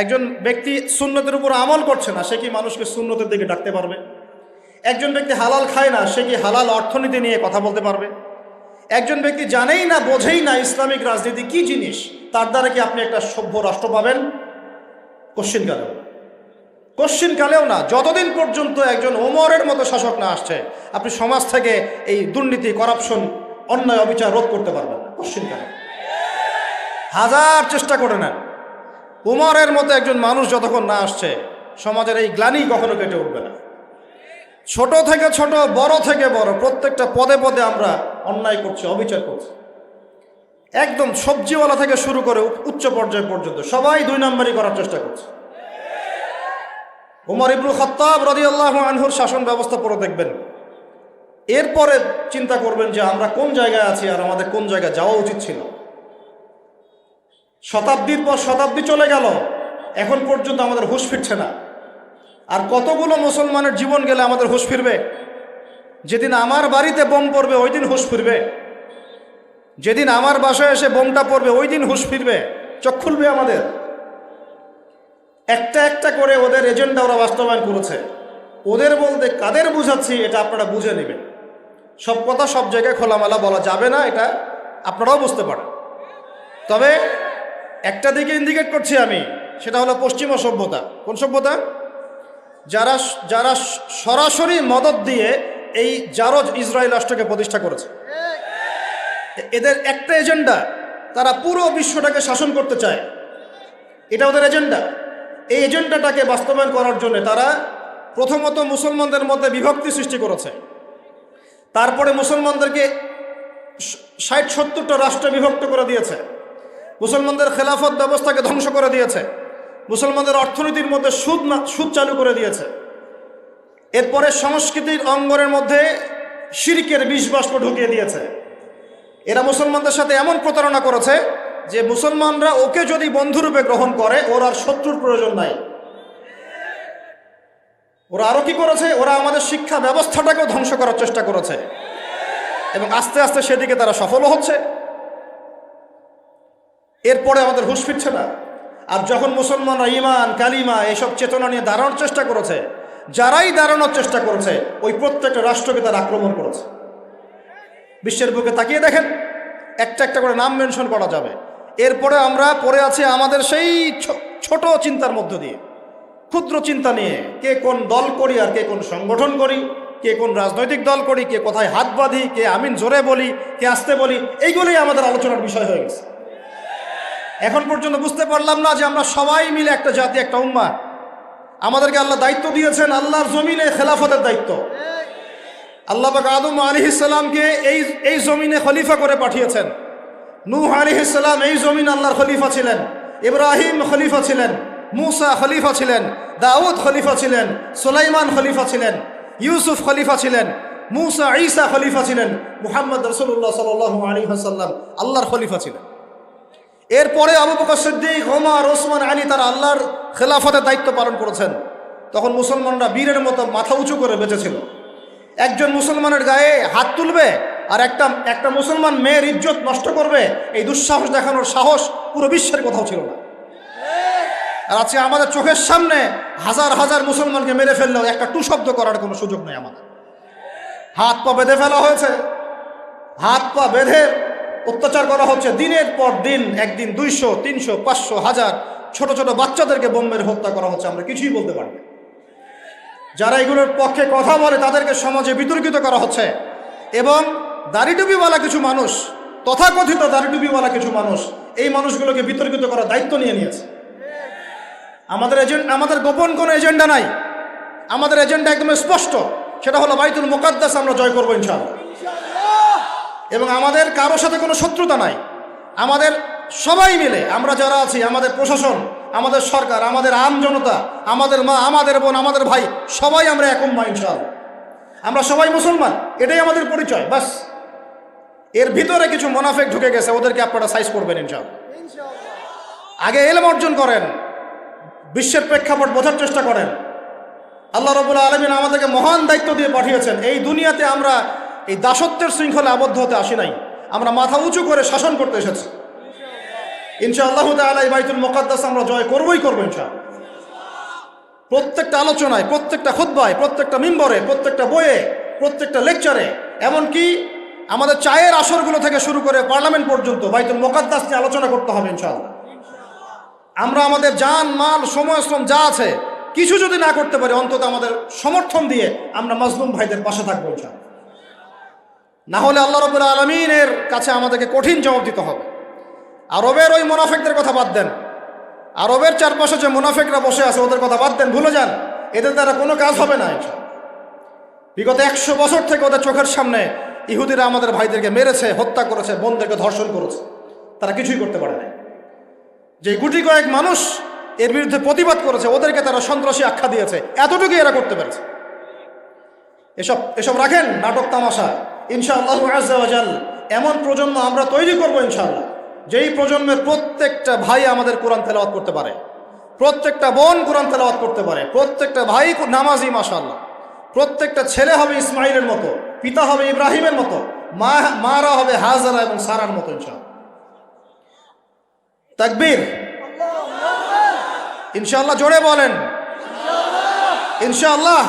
একজন ব্যক্তি সুন্নতের উপর আমল করছে না, সে কি মানুষকে সুন্নতের দিকে ডাকতে পারবে? একজন ব্যক্তি হালাল খায় না, সে কি হালাল অর্থনীতি নিয়ে কথা বলতে পারবে? একজন ব্যক্তি জানেই না, বোঝেই না ইসলামিক রাজনীতি কি জিনিস, তার দ্বারা কি আপনি একটা সভ্য রাষ্ট্র পাবেন? কোশ্চিনকালেও না। যতদিন পর্যন্ত একজন ওমরের মতো শাসক না আসছে, আপনি সমাজ থেকে এই দুর্নীতি, করাপশন, অন্যায়, অবিচার রোধ করতে পারবেন না। কোশ্চিনকালে হাজার চেষ্টা করে নেন, উমরের মতো একজন মানুষ যতক্ষণ না আসছে, সমাজের এই গ্লানি কখনো কেটে উঠবে না। ছোট থেকে ছোট, বড় থেকে বড়, প্রত্যেকটা পদে পদে আমরা অন্যায় করছি, অবিচার করছি। একদম সবজিওয়ালা থেকে শুরু করে উচ্চ পর্যায় পর্যন্ত সবাই 2 নম্বরই করার চেষ্টা করছে। উমর ইবনুল খাত্তাব রাদিয়াল্লাহু আনহুর শাসন ব্যবস্থা পড়ে দেখবেন, এরপরে চিন্তা করবেন যে আমরা কোন জায়গায় আছি আর আমাদের কোন জায়গায় যাওয়া উচিত ছিল। শতাব্দীর পর শতাব্দী চলে গেল, এখন পর্যন্ত আমাদের হুঁশ ফিরছে না। আর কতগুলো মুসলমানের জীবন গেলে আমাদের হুঁশ ফিরবে? যেদিন আমার বাড়িতে বোম পড়বে ওই দিন হুঁশ ফিরবে, যেদিন আমার বাসায় এসে বোমটা পড়বে ওই দিন হুঁশ ফিরবে, চোখ খুলবে আমাদের। একটা একটা করে ওদের এজেন্ডা ওরা বাস্তবায়ন করেছে। ওদের বলতে কাদের বুঝাচ্ছি এটা আপনারা বুঝে নেবেন। সব কথা সব জায়গায় খোলামেলা বলা যাবে না, এটা আপনারাও বুঝতে পারেন। তবে একটা দিকে ইন্ডিকেট করছি আমি, সেটা হলো পশ্চিমা সভ্যতা। কোন সভ্যতা? যারা যারা সরাসরি মদদ দিয়ে এই জারজ ইসরায়েল রাষ্ট্রকে প্রতিষ্ঠা করেছে। এদের একটা এজেন্ডা, তারা পুরো বিশ্বটাকে শাসন করতে চায়, এটা ওদের এজেন্ডা। এই এজেন্ডাটাকে বাস্তবায়ন করার জন্য তারা প্রথমত মুসলমানদের মধ্যে বিভক্তি সৃষ্টি করেছে, তারপরে মুসলমানদেরকে 60-70টা রাষ্ট্রে বিভক্ত করে দিয়েছে, মুসলমানদের খেলাফত ব্যবস্থাকে ধ্বংস করে দিয়েছে, মুসলমানদের অর্থনীতির মধ্যে সুদ চালু করে দিয়েছে। এরপরে সংস্কৃতির অঙ্গনের মধ্যে শিরকের বিষ বাষ্প ঢুকিয়ে দিয়েছে। এরা মুসলমানদের সাথে এমন প্রতারণা করেছে যে মুসলমানরা ওকে যদি বন্ধুরূপে গ্রহণ করে, ওর আর শত্রুর প্রয়োজন নাই। ওরা আরো কি করেছে? ওরা আমাদের শিক্ষা ব্যবস্থাটাকেও ধ্বংস করার চেষ্টা করেছে এবং আস্তে আস্তে সেদিকে তারা সফলও হচ্ছে। এরপরে আমাদের হুঁশ ফিরছে না। আর যখন মুসলমানরা ঈমান, কালিমা এসব চেতনা নিয়ে দাঁড়ানোর চেষ্টা করেছে, যারাই দাঁড়ানোর চেষ্টা করেছে ওই প্রত্যেকটা রাষ্ট্রকে তারা আক্রমণ করেছে। বিশ্বের বুকে তাকিয়ে দেখেন, একটা একটা করে নাম মেনশন করা যাবে। এরপরে আমরা পড়ে আছি আমাদের সেই ছোট চিন্তার মধ্য দিয়ে, ক্ষুদ্র চিন্তা নিয়ে, কে কোন দল করি আর কে কোন সংগঠন করি, কে কোন রাজনৈতিক দল করি, কে কোথায় হাত বাঁধি, কে আমিন জোরে বলি, কে আস্তে বলি, এইগুলোই আমাদের আলোচনার বিষয় হয়ে গেছে। এখন পর্যন্ত বুঝতে পারলাম না যে আমরা সবাই মিলে একটা জাতি, একটা উম্মাহ। আমাদেরকে আল্লাহ দায়িত্ব দিয়েছেন, আল্লাহর জমিনে খেলাফতের দায়িত্ব। আল্লাহ পাক আদম আলাইহিস সালামকে এই জমিনে খলিফা করে পাঠিয়েছেন। নূহ আলাইহিস সালাম এই জমিন আল্লাহর খলিফা ছিলেন, ইব্রাহিম খলিফা ছিলেন, মূসা খলিফা ছিলেন, দাউদ খলিফা ছিলেন, সুলাইমান খলিফা ছিলেন, ইউসুফ খলিফা ছিলেন, মূসা ঈসা খলিফা ছিলেন, মুহাম্মদ রাসূলুল্লাহ সাল্লাল্লাহু আলাইহি ওয়াসাল্লাম আল্লাহর খলিফা ছিলেন। এরপরে আবু বকর সিদ্দিক, ওমর, ওসমান, আলী তারা আল্লাহর খেলাফতের দায়িত্ব পালন করেছেন। তখন মুসলমানরা বীরের মতো মাথা উঁচু করে বেঁচেছিল। একজন মুসলমানের গায়ে হাত তুলবে আর একটা মুসলমান মেয়ের ইজ্জত নষ্ট করবে, এই দুঃসাহস দেখানোর সাহস পুরো বিশ্বের কোথাও ছিল না। আর আজকে আমাদের চোখের সামনে হাজার হাজার মুসলমানকে মেরে ফেললেও একটা টু শব্দ করার কোনো সুযোগ নেই আমাদের। হাত পা বেঁধে ফেলা হয়েছে, হাত পা বেঁধে অত্যাচার করা হচ্ছে দিনের পর দিন। একদিন 200, 300, 500, 1000 ছোট ছোট বাচ্চাদেরকে বোম মেরে হত্যা করা হচ্ছে, আমরা কিছুই বলতে পারি না। যারা এগুলোর পক্ষে কথা বলে তাদেরকে সমাজে বিতর্কিত করা হচ্ছে এবং দাড়িটুপিওয়ালা কিছু মানুষ, তথাকথিত দাড়িটুপিওয়ালা কিছু মানুষ এই মানুষগুলোকে বিতর্কিত করার দায়িত্ব নিয়ে নিয়েছে। আমাদের গোপন কোনো এজেন্ডা নাই, আমাদের এজেন্ডা একদম স্পষ্ট, সেটা হলো বাইতুল মুকাদ্দাস আমরা জয় করবো ইনশাআল্লাহ। এবং আমাদের কারোর সাথে কোনো শত্রুতা নাই। আমাদের সবাই মিলে আমরা যারা আছি, আমাদের প্রশাসন, আমাদের সরকার, আমাদের আম জনতা, আমাদের মা, আমাদের বোন, আমাদের ভাই, সবাই আমরা এক উম্মাহ ইনশাআল্লাহ। আমরা সবাই মুসলমান, এটাই আমাদের পরিচয়। বাস এর ভিতরে কিছু মুনাফিক ঢুকে গেছে, ওদেরকে আপনারা সাইজ করবেন ইনশাআল্লাহ। আগে ইলম অর্জন করেন, বিশ্বের প্রেক্ষাপট বোঝার চেষ্টা করেন। আল্লাহ রাব্বুল আলামিন আমাদেরকে মহান দায়িত্ব দিয়ে পাঠিয়েছেন। এই দুনিয়াতে আমরা এই দাসত্বের শৃঙ্খলে আবদ্ধ হতে আসি নাই, আমরা মাথা উঁচু করে শাসন করতে এসেছি। ইনশাআল্লাহ তাআলা এই বাইতুল মুকাদ্দাস আমরা জয় করবই করবো ইনশাআল্লাহ। প্রত্যেকটা আলোচনায়, প্রত্যেকটা খুতবায়, প্রত্যেকটা মিম্বরে, প্রত্যেকটা বইয়ে, প্রত্যেকটা লেকচারে, এমনকি আমাদের চায়ের আসরগুলো থেকে শুরু করে পার্লামেন্ট পর্যন্ত বাইতুল মুকাদ্দাস নিয়ে আলোচনা করতে হবে ইনশাআল্লাহ। আমরা আমাদের জান, মাল, সময়, শ্রম যা আছে কিছু যদি না করতে পারি, অন্তত আমাদের সমর্থন দিয়ে আমরা মাজলুম ভাইদের পাশে থাকবো ইনশাআল্লাহ। না হলে আল্লাহ রাব্বুল আলামিনের কাছে আমাদেরকে কঠিন জবাব দিতে হবে। আরবের ওই মুনাফিকদের কথা বাদ দেন, আরবের চারপাশে যে মুনাফিকরা বসে আছে ওদের কথা বাদ দেন, ভুলে যান, এদের দ্বারা কোনো কাজ হবে না ইনশাআল্লাহ। বিগত 100 বছর থেকে ওদের চোখের সামনে ইহুদিরা আমাদের ভাইদেরকে মেরেছে, হত্যা করেছে, বোনদেরকে ধর্ষণ করেছে, তারা কিছুই করতে পারে না। যে গুটি কয়েক মানুষ এর বিরুদ্ধে প্রতিবাদ করেছে ওদেরকে তারা সন্ত্রাসী আখ্যা দিয়েছে, এতটুকুই এরা করতে পেরেছে। এসব রাখেন নাটক তামাশা। ইনশাআল্লাহু আযজা ওয়া জাল এমন প্রজন্ম আমরা তৈরি করব ইনশাআল্লাহ, যেই প্রজন্মের প্রত্যেকটা ভাই আমাদের কোরআন তেলাওয়াত করতে পারে, প্রত্যেকটা বোন কোরআন তেলাওয়াত করতে পারে, প্রত্যেকটা ভাই নামাজি মাশাআল্লাহ, প্রত্যেকটা ছেলে হবে ইসমাইলের মতো, পিতা হবে ইব্রাহিমের মতো, মারা হবে হাজারা এবং সারার মতো ইনশাআল্লাহ। তাকবীর, ইনশাআল্লাহ জোরে বলেন ইনশাআল্লাহ।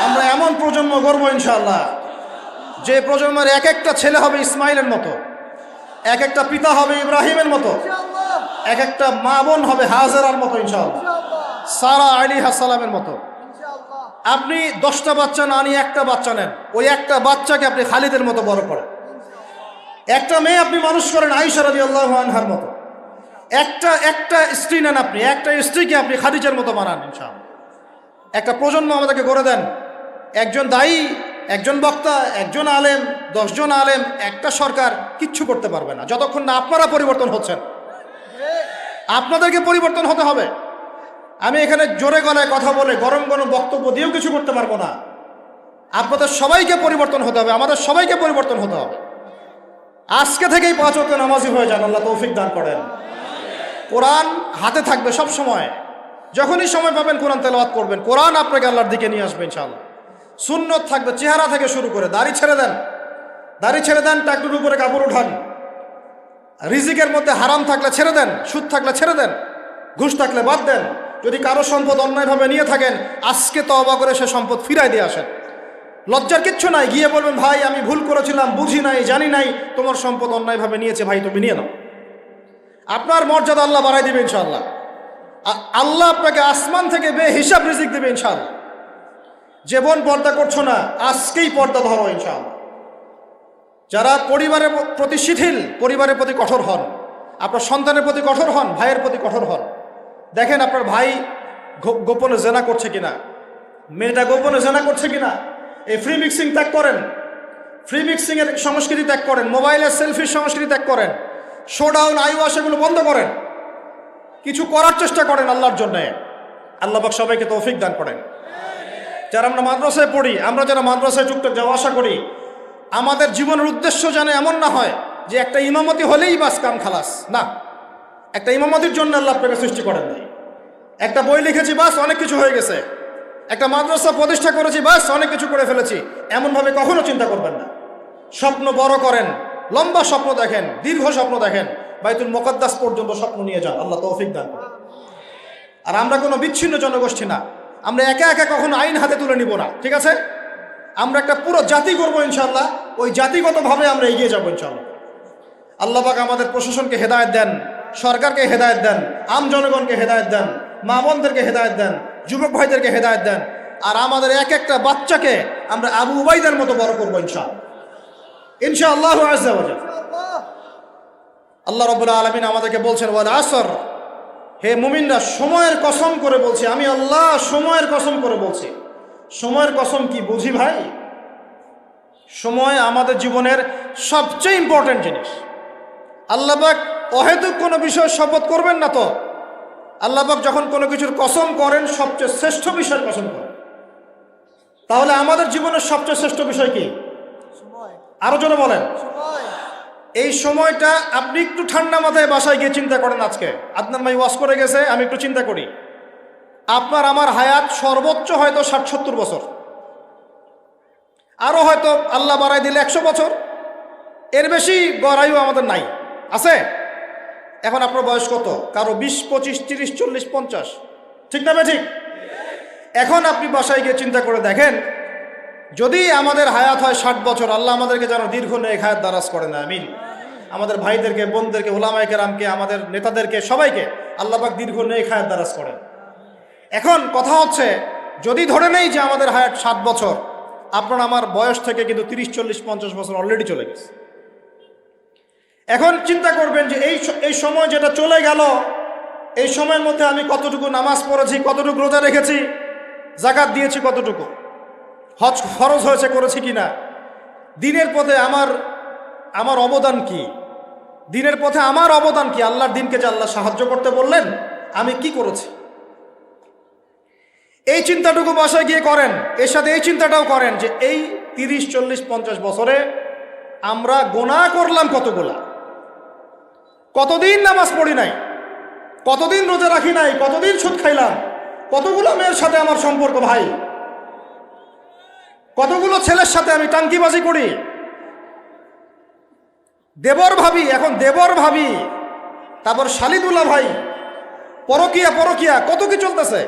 আমরা এমন প্রজন্ম গড়ব ইনশাআল্লাহ, যে প্রজন্মের এক একটা ছেলে হবে ইসমাইলের মতো, এক একটা পিতা হবে ইব্রাহিমের মতো, এক একটা মা বোন হবে হাজারার মতো ইনশাআল্লাহ, সারা আলাইহিস সালামের মতো। আপনি 10টা বাচ্চা না নিয়ে একটা বাচ্চা নেন, ওই একটা বাচ্চাকে আপনি খালিদের মতো বড় করেন। একটা মেয়ে আপনি মানুষ করেন আয়েশা রাদিয়াল্লাহু আনহার মতো। একটা স্ত্রী নেন, আপনি একটা স্ত্রীকে আপনি খাদিজার মতো বানান ইনশাআল্লাহ। একটা প্রজন্ম আমাদেরকে গড়ে দেন। একজন দায়ী, একজন বক্তা, একজন আলেম, 10 জন আলেম, একটা সরকার কিচ্ছু করতে পারবে না যতক্ষণ না আপনারা পরিবর্তন হচ্ছেন। আপনাদেরকে পরিবর্তন হতে হবে। আমি এখানে জোরে গলায় কথা বলে গরম গরম বক্তব্য দিয়েও কিছু করতে পারবো না। আপনাদের সবাইকে পরিবর্তন হতে হবে, আমাদের সবাইকে পরিবর্তন হতে হবে। আজকে থেকেই 5 ওয়াক্ত নামাজি হয়ে যান, আল্লাহ তৌফিক দান করেন। কোরআন হাতে থাকবে সব সময়, যখনই সময় পাবেন কোরআন তেলাওয়াত করবেন। কোরআন আপনাকে আল্লাহর দিকে নিয়ে আসবে ইনশাআল্লাহ। সুন্নত থাকবে চেহারা থেকে শুরু করে, দাড়ি ছেড়ে দেন, টাকটুর উপরে কাপড় উঠান। রিজিকের মধ্যে হারাম থাকলে ছেড়ে দেন, সুদ থাকলে ছেড়ে দেন, ঘুষ থাকলে বাদ দেন। যদি কারো সম্পদ অন্যায়ভাবে নিয়ে থাকেন, আজকে তওবা করে সে সম্পদ ফিরাই দিয়ে আসেন। লজ্জার কিচ্ছু নাই, গিয়ে বলবেন ভাই আমি ভুল করেছিলাম, বুঝি নাই, জানি নাই, তোমার সম্পদ অন্যায়ভাবে নিয়েছে, ভাই তুমি নিয়ে নাও। আপনার মর্যাদা আল্লাহ বাড়াই দিবে ইনশাআল্লাহ। আল্লাহ আপনাকে আসমান থেকে বেহিসাব রিজিক দেবে ইনশাআল্লাহ। যে বোন পর্দা করছো না, আজকেই পর্দা ধরো ইনশাআল্লাহ। যারা পরিবারের প্রতি শিথিল, পরিবারের প্রতি কঠোর হন, আপনার সন্তানের প্রতি কঠোর হন, ভাইয়ের প্রতি কঠোর হন। দেখেন আপনার ভাই গোপনে জেনা করছে কিনা, মেয়েটা গোপনে জেনা করছে কিনা। এই ফ্রি মিক্সিং ত্যাগ করেন, ফ্রি মিক্সিং এর সংস্কৃতি ত্যাগ করেন, মোবাইলের সেলফির সংস্কৃতি ত্যাগ করেন, শোডাউন, আইওয়াশ এগুলো বন্ধ করেন, কিছু করার চেষ্টা করেন আল্লাহর জন্য। আল্লাহ পাক সবাইকে তৌফিক দান করেন। যারা আমরা মাদ্রাসায় পড়ি, আমরা যারা মাদ্রাসায় টুকটাক যাওয়া আসা করি, আমাদের জীবনের উদ্দেশ্য যেন এমন না হয় যে একটা ইমামতি হলেই বাস কাম খালাস। না, একটা ইমামতির জন্য আল্লাহ আপনাকে সৃষ্টি করেন নাই। একটা বই লিখেছি বাস অনেক কিছু হয়ে গেছে, একটা মাদ্রাসা প্রতিষ্ঠা করেছি বাস অনেক কিছু করে ফেলেছি, এমনভাবে কখনো চিন্তা করবেন না। স্বপ্ন বড় করেন, লম্বা স্বপ্ন দেখেন, দীর্ঘ স্বপ্ন দেখেন, বাইতুল মুকাদ্দাস পর্যন্ত স্বপ্ন নিয়ে যান, আল্লাহ তৌফিক দান করেন। আর আমরা কোনো বিচ্ছিন্ন জনগোষ্ঠী না, আমরা একা একা কখনো আইন হাতে তুলে নিব না, ঠিক আছে? আমরা একটা পুরো জাতি করবো ইনশাআল্লাহ, ওই জাতিগতভাবে আমরা এগিয়ে যাবো ইনশাআল্লাহ। আল্লাহ পাক আমাদের প্রশাসনকে হেদায়েত দেন, সরকারকে হেদায়েত দেন, আম জনগণকে হেদায়েত দেন, মা বোনদেরকে হেদায়েত দেন, যুবক ভাইদেরকে হেদায়েত দেন। আর আমাদের এক একটা বাচ্চাকে আমরা আবু উবাইদার মতো বড় করবো ইনশাআল্লাহ, ইনশাআল্লাহু আযজা ওয়া জাল। আল্লাহ রাব্বুল আলামিন আমাদেরকে বলছেন ওয়াল আসর, হে মুমিনরা সময়ের কসম করে বলছি, আমি আল্লাহ সময়ের কসম করে বলছি। সময়ের কসম কি বুঝি ভাই? সময় আমাদের জীবনের সবচেয়ে ইম্পর্টেন্ট জিনিস। আল্লাহ পাক অহেতুক কোনো বিষয় শপথ করবেন না তো। আল্লাহ পাক যখন কোনো কিছুর কসম করেন, সবচেয়ে শ্রেষ্ঠ বিষয়ের কসম করেন। তাহলে আমাদের জীবনের সবচেয়ে শ্রেষ্ঠ বিষয় কি? আরো জোরে বলেন। এই সময়টা আপনি একটু ঠান্ডা মাথায় বাসায় গিয়ে চিন্তা করেন। আজকে আদনান ভাই ওয়াজ করে গেছে, আমি একটু চিন্তা করি, আপনার আমার হায়াত সর্বোচ্চ হয়তো 60-70 বছর, আরো হয়তো আল্লাহ বাড়াই দিলে 100 বছর, এর বেশি গড়াইও আমাদের নাই, আছে? এখন আপনার বয়স কত? কারো 20, 25, 30, 40, 50, ঠিক না ঠিক? এখন আপনি বাসায় গিয়ে চিন্তা করে দেখেন, যদি আমাদের হায়াত হয় 60 বছর, আল্লাহ আমাদেরকে যেন দীর্ঘ নেক হায়াত দারাজ করে না, আমিন। আমাদের ভাইদেরকে, বোনদেরকে, ওলামায়ে কেরামকে, আমাদের নেতাদেরকে, সবাইকে আল্লাহ পাক দীর্ঘ নেক হায়াত দারাজ করেন। এখন কথা হচ্ছে, যদি ধরে নেই যে আমাদের হায়াত 60 বছর, আপনার আমার বয়স থেকে কিন্তু 30, 40, 50 বছর অলরেডি চলে গেছে। এখন চিন্তা করবেন যে এই সময় যেটা চলে গেল, এই সময়ের মধ্যে আমি কতটুকু নামাজ পড়েছি, কতটুকু রোজা রেখেছি, যাকাত দিয়েছি কতটুকু, হজ ফরজ হয়েছে করেছি কিনা, দিনের পথে আমার অবদান কি, দিনের পথে আমার অবদান কি, আল্লাহর দিনকে যে আল্লাহ সাহায্য করতে বললেন আমি কি করেছি, এই চিন্তাটুকু বাসায় গিয়ে করেন। এর সাথে এই চিন্তাটাও করেন যে এই 30, 40, 50 বছরে আমরা গুনাহ করলাম কতগুলা, কতদিন নামাজ পড়ি নাই, কতদিন রোজা রাখি নাই, কতদিন সুদ খাইলাম, কতগুলো মেয়ের সাথে আমার সম্পর্ক ভাই, কতগুলো ছেলের সাথে আমি টাঙ্কিবাজি করি, দেবর ভাবি, এখন দেবর ভাবি, তারপর শালিদুল্লাহ ভাই, পরকিয়া কত কি চলতেছে।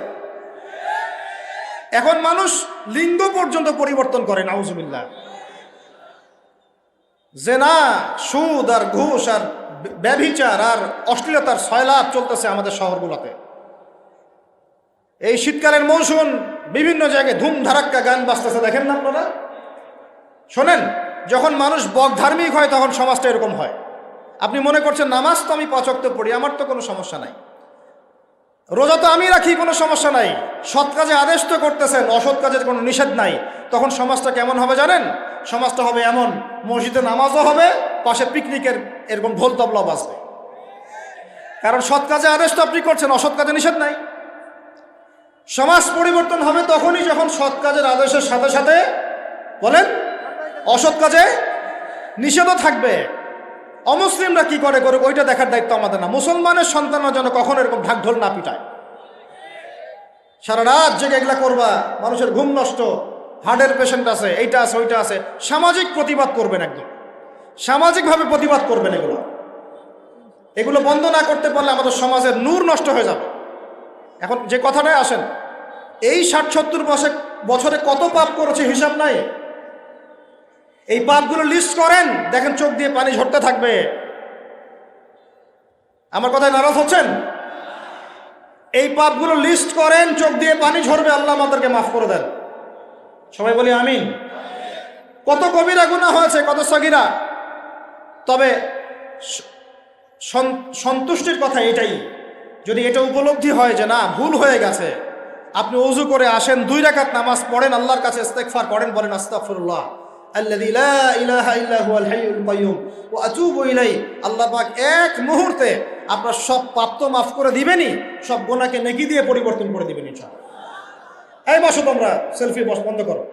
এখন মানুষ লিঙ্গ পর্যন্ত পরিবর্তন করে, নাউজুবিল্লাহ। জেনা, সুদ আর ঘুষ আর ব্যভিচার আর অশ্লীলতার সয়লাভ চলতেছে আমাদের শহরগুলোতে। এই শীতকালের মৌসুম বিভিন্ন জায়গায় ধুম ধারাক্কা গান বাজতেছে, দেখেন না আপনারা, শোনেন। যখন মানুষ বকধার্মিক হয় তখন সমাজটা এরকম হয়। আপনি মনে করছেন নামাজ তো আমি 5 ওয়াক্ত পড়ি, আমার তো কোনো সমস্যা নাই, রোজা তো আমি রাখি, কোনো সমস্যা নাই, সৎ কাজে আদেশ তো করতেছেন, অসৎ কাজের কোনো নিষেধ নাই, তখন সমাজটা কেমন হবে জানেন? সমাজটা হবে এমন, মসজিদে নামাজও হবে, পাশে পিকনিকের এরকম ঢোল তবলা বাজবে। কারণ সৎ কাজে আদেশ তো আপনি করছেন, অসৎ কাজে নিষেধ নাই। সমাজ পরিবর্তন হবে তখনই যখন সৎ কাজের আদেশের সাথে সাথে বলেন অসৎ কাজে নিষেধও থাকবে। অমুসলিমরা কি করে করুক, ওইটা দেখার দায়িত্ব আমাদের না। মুসলমানের সন্তানরা যেন কখনো এরকম ঢাকঢোল না পিটায়, সারা রাত জেগে এগুলা করবা, মানুষের ঘুম নষ্ট, হার্টের পেশেন্ট আছে, এইটা আছে, ওইটা আছে। সামাজিক প্রতিবাদ করবেন, একদম সামাজিকভাবে প্রতিবাদ করবেন। এগুলো বন্ধ না করতে পারলে আমাদের সমাজের নূর নষ্ট হয়ে যাবে। এখন যে কথাটাই আসেন, এই 60-70 বছরে কত পাপ করেছে হিসাব নাই। এই পাপগুলো লিস্ট করেন, দেখেন চোখ দিয়ে পানি ঝরতে থাকবে। আমার কথায় নারাজ হচ্ছেন? এই পাপগুলো লিস্ট করেন, চোখ দিয়ে পানি ঝরবে, আল্লাহ আমাদেরকে মাফ করে দেন। সবাই বলি আমিন। কত কবিরা গুনাহ হয়েছে, কত সগীরা। তবে সন্তুষ্টির কথা এটাই, যদি এটা উপলব্ধি হয় যে না ভুল হয়ে গেছে, আপনি ওযু করে আসেন, 2 রাকাত নামাজ পড়েন, আল্লাহর কাছে ইস্তেগফার করেন, বলেন আস্তাগফিরুল্লাহ আল্লাযী লা ইলাহা ইল্লা হুয়াল হাইয়ুল কাইয়্যুম ওয়া আতুবু ইলাইহি। আল্লাহ পাক এক মুহূর্তে আপনার সব পাপ তো মাফ করে দিবেনই, সব গুনাহকে নেকি দিয়ে পরিবর্তন করে দিবেন ইনশাআল্লাহ। এই বসো তোমরা, সেলফি বন্ধ করো।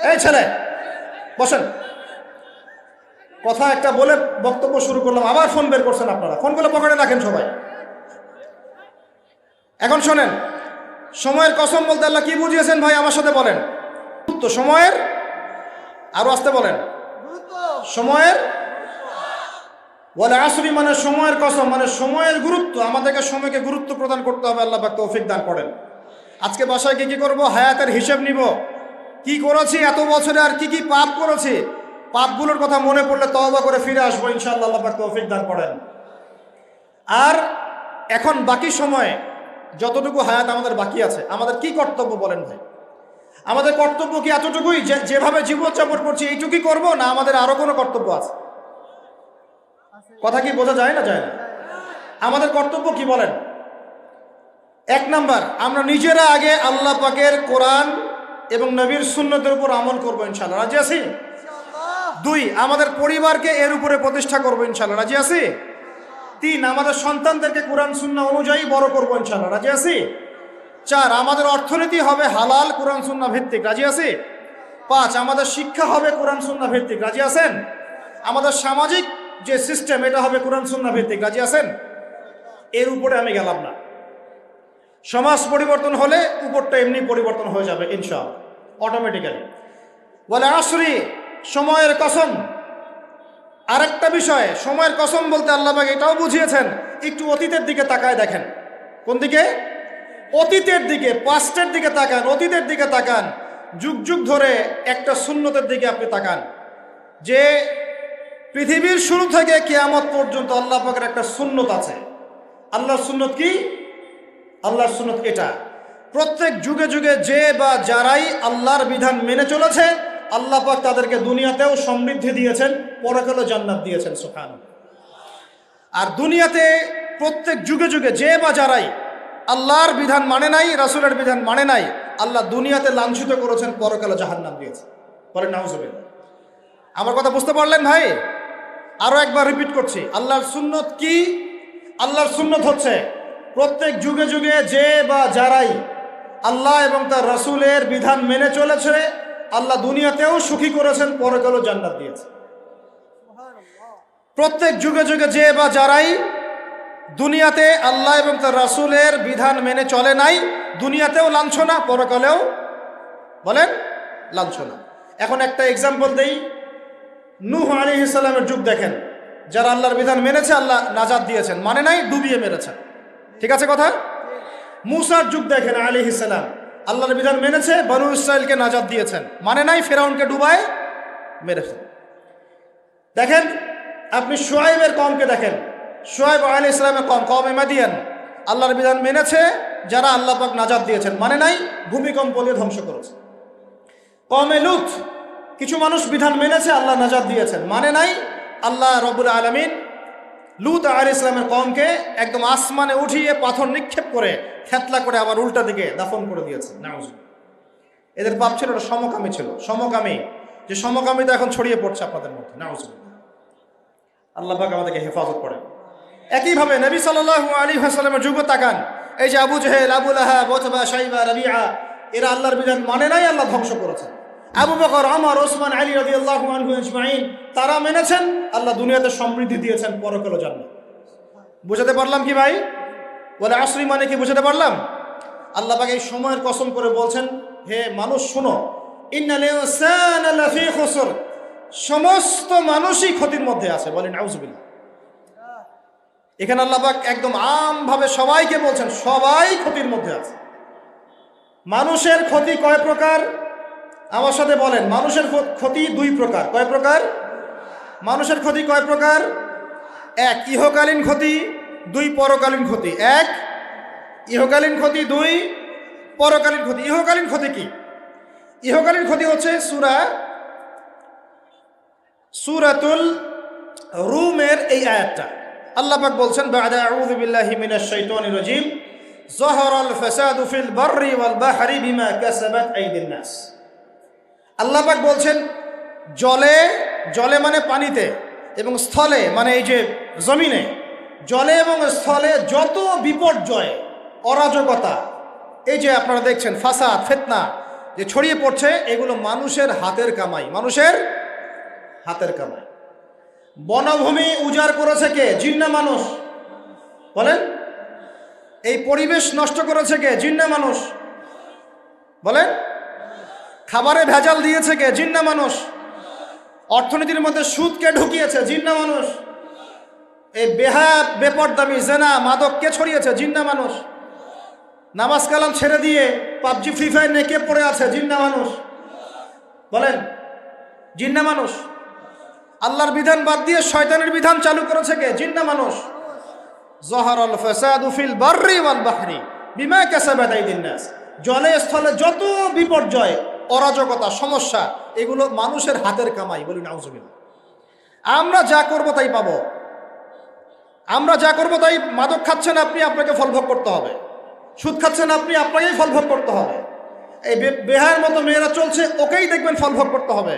এই ছেলে বসেন। কথা একটা বলে বক্তব্য শুরু করলাম, আবার ফোন বের করছেন আপনারা। ফোনগুলো পকেটে রাখেন সবাই। এখন শোনেন, সময়ের কসম বলতে আল্লাহ কি বুঝিয়েছেন ভাই আমার সাথে বলেন তো? সময়ের, আরো আসতে বলেন, সময়ের ওয়াল আসরি মানে সময়ের কসম, মানে সময়ের গুরুত্ব। আমাদেরকে সময়কে গুরুত্ব প্রদান করতে হবে। আল্লাহ পাক তৌফিক দান করেন। আজকে বাসায় গিয়ে কি করবো? হায়াতের হিসেব নিব, কি করেছি এত বছরে, আর কি কি পাপ করেছি। পাপগুলোর কথা মনে পড়লে তওবা করে ফিরে আসবো ইনশাআল্লাহ। আল্লাহ পাক তৌফিক দান করেন। আর এখন বাকি সময় যতটুকু হায়াত আমাদের বাকি আছে, আমাদের কি কর্তব্য বলেন ভাই? আমাদের কর্তব্য কি এতটুকুই যেভাবে জীবনযাপন করছি এইটুকুই করব, না আমাদের আরো কোনো কর্তব্য আছে? কথা কি বোঝা যায় না? যায় না। আমাদের কর্তব্য কি বলেন? 1 নাম্বার, আমরা নিজেরা আগে আল্লাহ পাকের কোরআন এবং নবীর সুন্নতের উপর আমল করবো ইনশাআল্লাহ। রাজি আছি? 2, আমাদের পরিবারকে এর উপরে প্রতিষ্ঠা করবো ইনশাআল্লাহ। রাজি আছি? 3, আমাদের সন্তানদেরকে কোরআন সুন্নাহ অনুযায়ী বড় করবো ইনশাআল্লাহ। রাজি আছি? 4, আমাদের অর্থনীতি হবে হালাল কোরআন সুন্নাহ ভিত্তিক। রাজি আছি? 5, আমাদের শিক্ষা হবে কোরআন সুন্নাহ ভিত্তিক। রাজি আছেন? আমাদের সামাজিক যে সিস্টেম এটা হবে কোরআন সুন্নাহ ভিত্তিক। রাজি আছেন? এর উপরে আমি গেলাম না। সমাজ পরিবর্তন হলে উপরটা এমনি পরিবর্তন হয়ে যাবে ইনশাআল্লাহ, অটোমেটিক্যালি। ওয়াল আসরি, সময়ের কসম, আরেকটা বিষয়, সময়ের কসম বলতে আল্লাহ পাক এটাও বুঝিয়েছেন, একটু অতীতের দিকে তাকায় দেখেন। কোন দিকে? অতীতের দিকে, পাস্টের দিকে তাকান, অতীতের দিকে তাকান। যুগ যুগ ধরে একটা সুন্নতের দিকে আপনি তাকান, যে পৃথিবীর শুরু থেকে কিয়ামত পর্যন্ত আল্লাহ পাকের একটা সুন্নত আছে। আল্লাহর সুন্নত কি? আল্লাহর সুন্নত এটা, প্রত্যেক যুগে যুগে যে বা যারাই আল্লাহর বিধান মেনে চলেছে, আল্লাহ পাক তাদেরকে দুনিয়াতেও সমৃদ্ধি দিয়েছেন, পরকালেও জান্নাত দিয়েছেন। সুবহানাল্লাহ। আর দুনিয়াতে প্রত্যেক যুগে যুগে যে বা যারাই আল্লাহর বিধান মানে নাই, রাসূলের বিধান মানে নাই, আল্লাহ দুনিয়াতে লাঞ্ছিত করেছেন, পরকালে জাহান্নাম দিয়েছেন। বলেন নাউজুবিল্লাহ। আমার কথা বুঝতে পারলেন ভাই? আরো একবার রিপিট করছি, আল্লাহর সুন্নত কি? আল্লাহর সুন্নত হচ্ছে প্রত্যেক যুগে যুগে যে বা যারাই আল্লাহ এবং তার রাসূলের বিধান মেনে চলেছে, আল্লাহ দুনিয়াতেও সুখী করেছেন, পরকালেও জান্নাত দিয়েছেন। প্রত্যেক যুগে যুগে যে বা যারাই দুনিয়াতে আল্লাহ এবং তার রাসূলের বিধান মেনে চলে নাই, দুনিয়াতেও লাঞ্ছনা, পরকালেও বলেন লাঞ্ছনা। এখন একটা এক্সাম্পল দেই, নূহ আলাইহিস সালামের যুগ দেখেন, যারা আল্লাহর বিধান মেনেছে আল্লাহ নাজাত দিয়েছেন, মানে নাই ডুবিয়ে মেরেছেন। ঠিক আছে কথা? মূসার যুগ দেখেন আলাইহিস সালাম, আল্লাহর বিধান মেনেছে, বনু ইসরাইলকে নাজাত দিয়েছেন, মানে নাই ফেরাউনকে ডুবায় মেরেছেন। দেখেন আপনি শুআয়বের কওমকে দেখেন, শুআয়ব আলাইহিস সালামের কওম, কওমে মাদিয়ান, আল্লাহর বিধান মেনেছে, যারা আল্লাহ পাক নাজাত দিয়েছেন, মানে নাই ভূমিকম্প দিয়ে ধ্বংস করেছে। কওমে লূত, কিছু মানুষ বিধান মেনেছে, আল্লাহ নাজাত দিয়েছেন, মানে নাই, আল্লাহ রব্বুল আলামিন লূত আলাইহিস সালামের কওমকে একদম আসমানে উঠিয়ে পাথর নিক্ষেপ করে খেতলা করে আবার উল্টা দিকে দাফন করে দিয়েছেন। নাউজুবিল্লাহ। এদের পাপ ছিল, ওটা সমকামী ছিল, সমকামী, যে সমকামিতা এখন ছড়িয়ে পড়ছে আপনাদের মধ্যে। নাউজুবিল্লাহ। আল্লাহ পাক আমাদেরকে হেফাজত করেন। একইভাবে নবী সাল্লাল্লাহু আলাইহি ওয়াসাল্লামের যুগ তাকান, এই যে আবু জেহেল, আবু লাহাব, উতবা, শাইবা, রাবিআ, এরা আল্লাহর বিধান মানে নাই, আল্লাহ ধ্বংস করেছেন। আবু বকর, ওমর, ওসমান, আলী রাদিয়াল্লাহু আনহু আজমাইন, তারা মেনেছেন, আল্লাহ দুনিয়াতে সমৃদ্ধি দিয়েছেন, পরকালে জান্নাত। বুঝাতে পারলাম কি ভাই? বলে আসরি মানে কি বুঝাতে পারলাম? আল্লাহ পাক এই সময়ের কসম করে বলছেন, হে মানুষ শোনো, ইন্নাল ইনসানা লাফি খুসর, সমস্ত মানুষই ক্ষতির মধ্যে আছে। বলেন নাউজুবিল্লাহ। এখানে আল্লাহ পাক একদম আমভাবে সবাইকে বলছেন, সবাই ক্ষতির মধ্যে আছে। মানুষের ক্ষতি কয় প্রকার? আমার সাথে বলেন, মানুষের ক্ষতি দুই প্রকার। কয় প্রকার? মানুষের ক্ষতি কয় প্রকার? এক, ইহকালীন ক্ষতি, দুই, পরকালীন ক্ষতি। এক, ইহকালীন ক্ষতি, দুই, পরকালীন ক্ষতি। ইহকালীন ক্ষতি কি? ইহকালীন ক্ষতি হচ্ছে সূরাতুল রুমের এই আয়াতটা। আল্লাহ পাক বলছেন, বা'দা আউযু বিল্লাহি মিনাশ শাইতানির রাজীম, যাহারাল ফাসাদু ফিল বাররি ওয়াল বাহরি বিমা কাসাবাত আইদিন নাস। আল্লাহ পাক বলছেন, জলে, জলে মানে পানিতে, এবং স্থলে মানে এই যে জমিনে, জলে এবং স্থলে যত বিপর্যয়, অরাজকতা, এই যে আপনারা দেখছেন ফাসাদ, ফিতনা যে ছড়িয়ে পড়ছে, এগুলো মানুষের হাতের কামাই, মানুষের হাতের কামাই। বনভূমি উজাড় করেছে কে? জিন না মানুষ? বলেন। এই পরিবেশ নষ্ট করেছে কে? জিন না মানুষ? বলেন। খাবারে ভেজাল দিয়েছে কে? জিন না মানুষ? অর্থনীতির মধ্যে সুদকে ঢুকিয়েছে, জিন না মানুষ? এই বেহায়া, বেপরদামি, জেনা, মাদক কে ছড়িয়েছে? জিন না মানুষ? নামাজ কালাম ছেড়ে দিয়ে পাবজি, ফ্রি ফায়ার নিয়ে কে পড়ে আছে? জিন না মানুষ? বলেন, জিন না মানুষ? আল্লাহর বিধান বাদ দিয়ে শয়তানের বিধান চালু করেছে কে? জিন না মানুষ? যাহারাল ফাসাদু ফিল বাররি ওয়াল বাহরি বিমা কাসাবাত আইদিন নাস, জলে স্থলে যত বিপর্যয়, অরাজকতা, সমস্যা, এগুলো মানুষের হাতের কামাই। বলি নাউজুবিল্লাহ। আমরা যা করব তাই পাবো। আমরা যা করব তাই, মাদক খাচ্ছেন আপনি, আপনাকে ফল ভোগ করতে হবে। সুদ খাচ্ছেন আপনি, আপনাকেই ফল ভোগ করতে হবে। এই বেহায়ের মতো মেয়েরা চলছে, ওকেই দেখবেন ফল ভোগ করতে হবে।